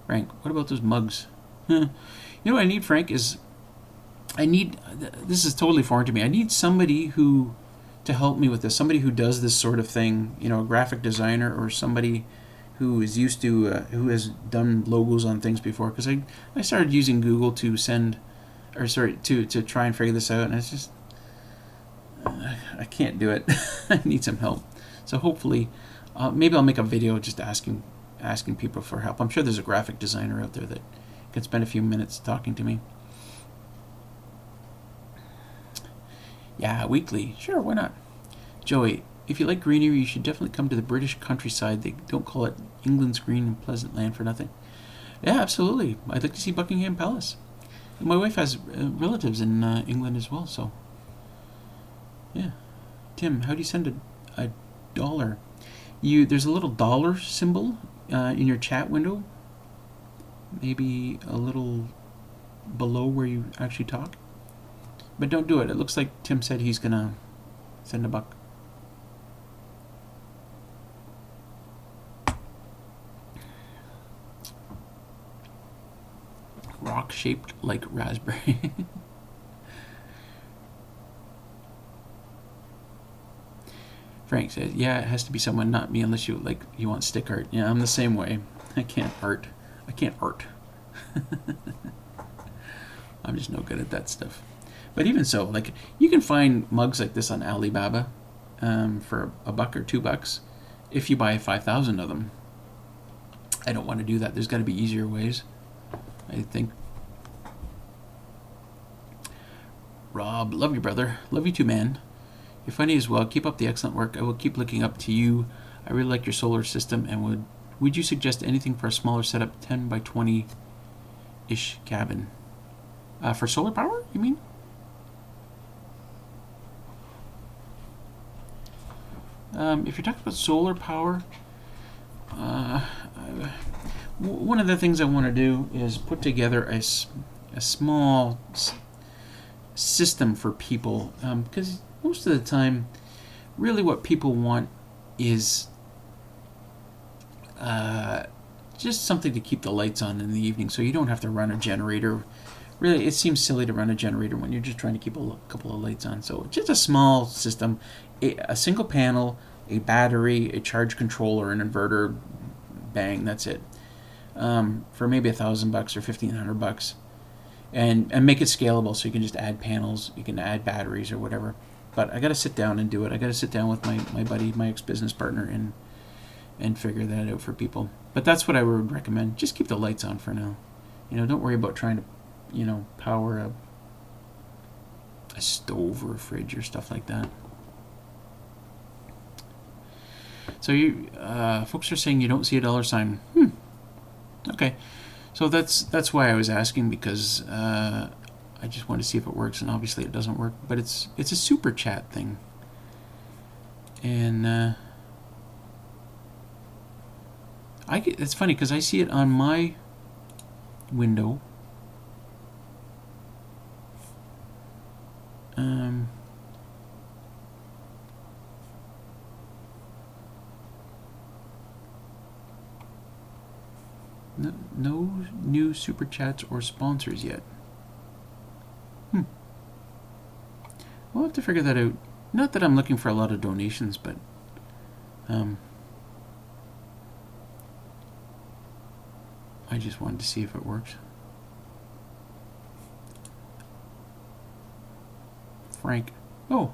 Frank, what about those mugs? You know what I need, Frank, is this is totally foreign to me. I need somebody to help me with this. Somebody who does this sort of thing, a graphic designer or somebody who is used to, who has done logos on things before. Because I started using Google to to try and figure this out, and it's just, I can't do it. I need some help. So hopefully, maybe I'll make a video just asking people for help. I'm sure there's a graphic designer out there that can spend a few minutes talking to me. Yeah, weekly. Sure, why not? Joey, if you like greenery, you should definitely come to the British countryside. They don't call it England's green and pleasant land for nothing. Yeah, absolutely. I'd like to see Buckingham Palace. My wife has relatives in England as well, so yeah. Tim, how do you send a dollar? There's a little dollar symbol in your chat window, maybe a little below where you actually talk, but don't do it. It looks like Tim said he's gonna send a buck. Rock shaped like raspberry. Frank says, yeah, it has to be someone, not me, unless you want stick art. Yeah, I'm the same way. I can't art. I'm just no good at that stuff. But even so, you can find mugs like this on Alibaba for $1 or $2 if you buy 5,000 of them. I don't want to do that. There's got to be easier ways, I think. Rob, love you, brother. Love you too, man. You're funny as well. Keep up the excellent work. I will keep looking up to you. I really like your solar system, and would you suggest anything for a smaller setup, 10 by 20-ish cabin? For solar power, you mean? If you're talking about solar power, one of the things I want to do is put together a small system for people, because most of the time, really what people want is just something to keep the lights on in the evening, so you don't have to run a generator. Really, it seems silly to run a generator when you're just trying to keep a couple of lights on. So just a small system, a single panel, a battery, a charge controller, an inverter, bang, that's it. For maybe $1,000 or $1,500, and make it scalable, so you can just add panels, you can add batteries or whatever. But I got to sit down and do it. I got to sit down with my buddy, my ex-business partner, and figure that out for people. But that's what I would recommend. Just keep the lights on for now. Don't worry about trying to, power a stove or a fridge or stuff like that. So folks are saying you don't see a dollar sign. Okay. So that's why I was asking, because I just want to see if it works, and obviously it doesn't work. But it's a super chat thing, and it's funny because I see it on my window. No new super chats or sponsors yet. We'll have to figure that out. Not that I'm looking for a lot of donations, but I just wanted to see if it works. Frank. Oh.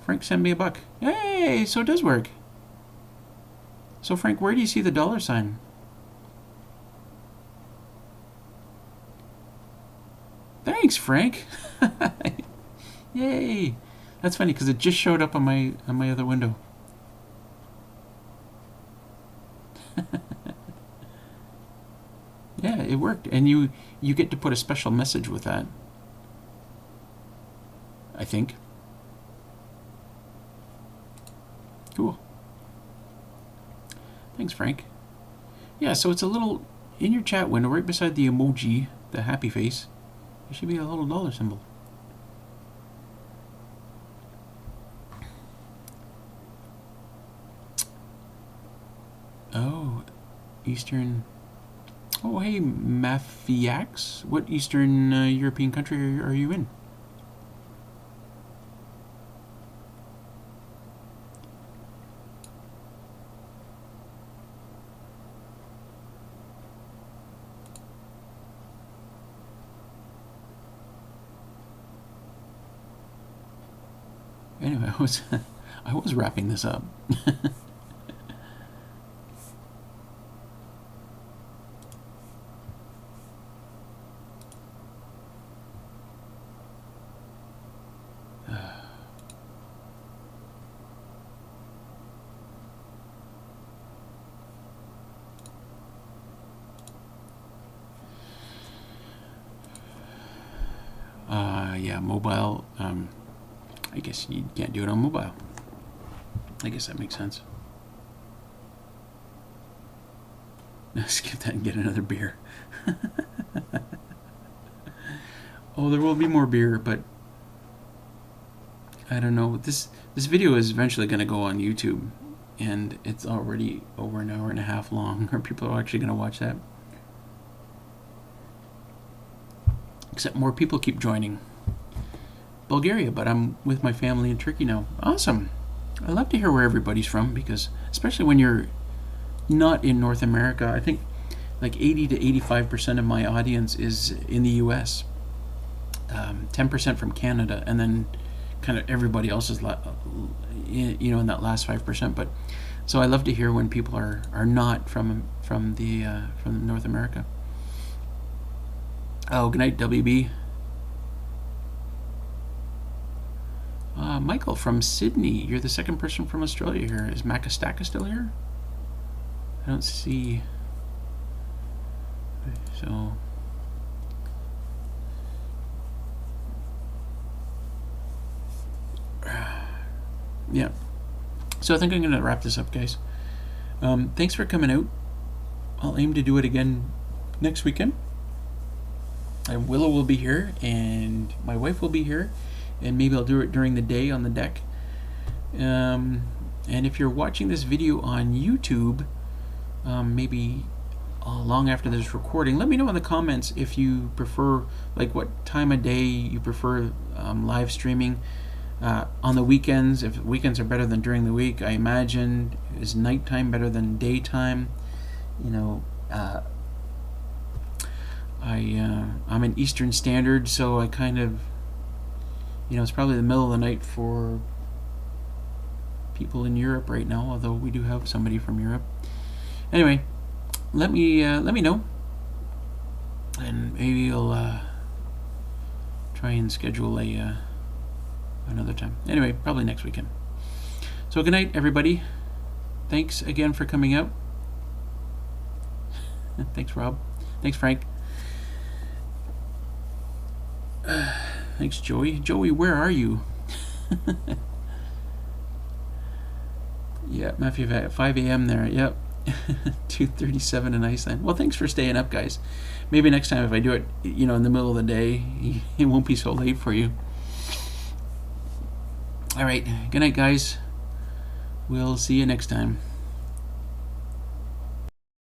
Frank sent me $1. Hey, so it does work. So Frank, where do you see the $? Thanks, Frank. Yay. That's funny because it just showed up on my other window. Yeah, it worked. And you get to put a special message with that. I think. Cool. Thanks, Frank. Yeah, so it's a little in your chat window right beside the emoji, the happy face. There should be a little dollar symbol. Oh, Eastern. Oh, hey, Mafiax. What Eastern European country are you in? Anyway, I was wrapping this up. Yeah, mobile. I guess you can't do it on mobile. I guess that makes sense. Skip that and get another beer. Oh, there will be more beer, but I don't know. This video is eventually going to go on YouTube, and it's already over an hour and a half long. Are people actually going to watch that? Except more people keep joining. Bulgaria, but I'm with my family in Turkey now. Awesome. I love to hear where everybody's from, because especially when you're not in North America, I think like 80 to 85% of my audience is in the US, 10% from Canada, and then kind of everybody else is in that last 5%. But so I love to hear when people are not from North America. Oh, good night, WB. Michael from Sydney, you're the second person from Australia here. Is Makastaka still here? I don't see. So. Yeah. So I think I'm going to wrap this up, guys. Thanks for coming out. I'll aim to do it again next weekend. And Willow will be here, and my wife will be here, and maybe I'll do it during the day on the deck. And if you're watching this video on YouTube, maybe long after this recording, let me know in the comments if you prefer, like, what time of day you prefer live streaming. On the weekends, if weekends are better than during the week, I imagine. Is nighttime better than daytime? I'm in Eastern Standard, so I kind of, it's probably the middle of the night for people in Europe right now, although we do have somebody from Europe. Anyway, let me know, and maybe I'll try and schedule another time. Anyway, probably next weekend. So good night, everybody. Thanks again for coming out. Thanks, Rob. Thanks, Frank. Thanks, Joey. Joey, where are you? Yeah, Matthew at 5 a.m. there. Yep. 2:37 in Iceland. Well, thanks for staying up, guys. Maybe next time if I do it, in the middle of the day, it won't be so late for you. All right. Good night, guys. We'll see you next time.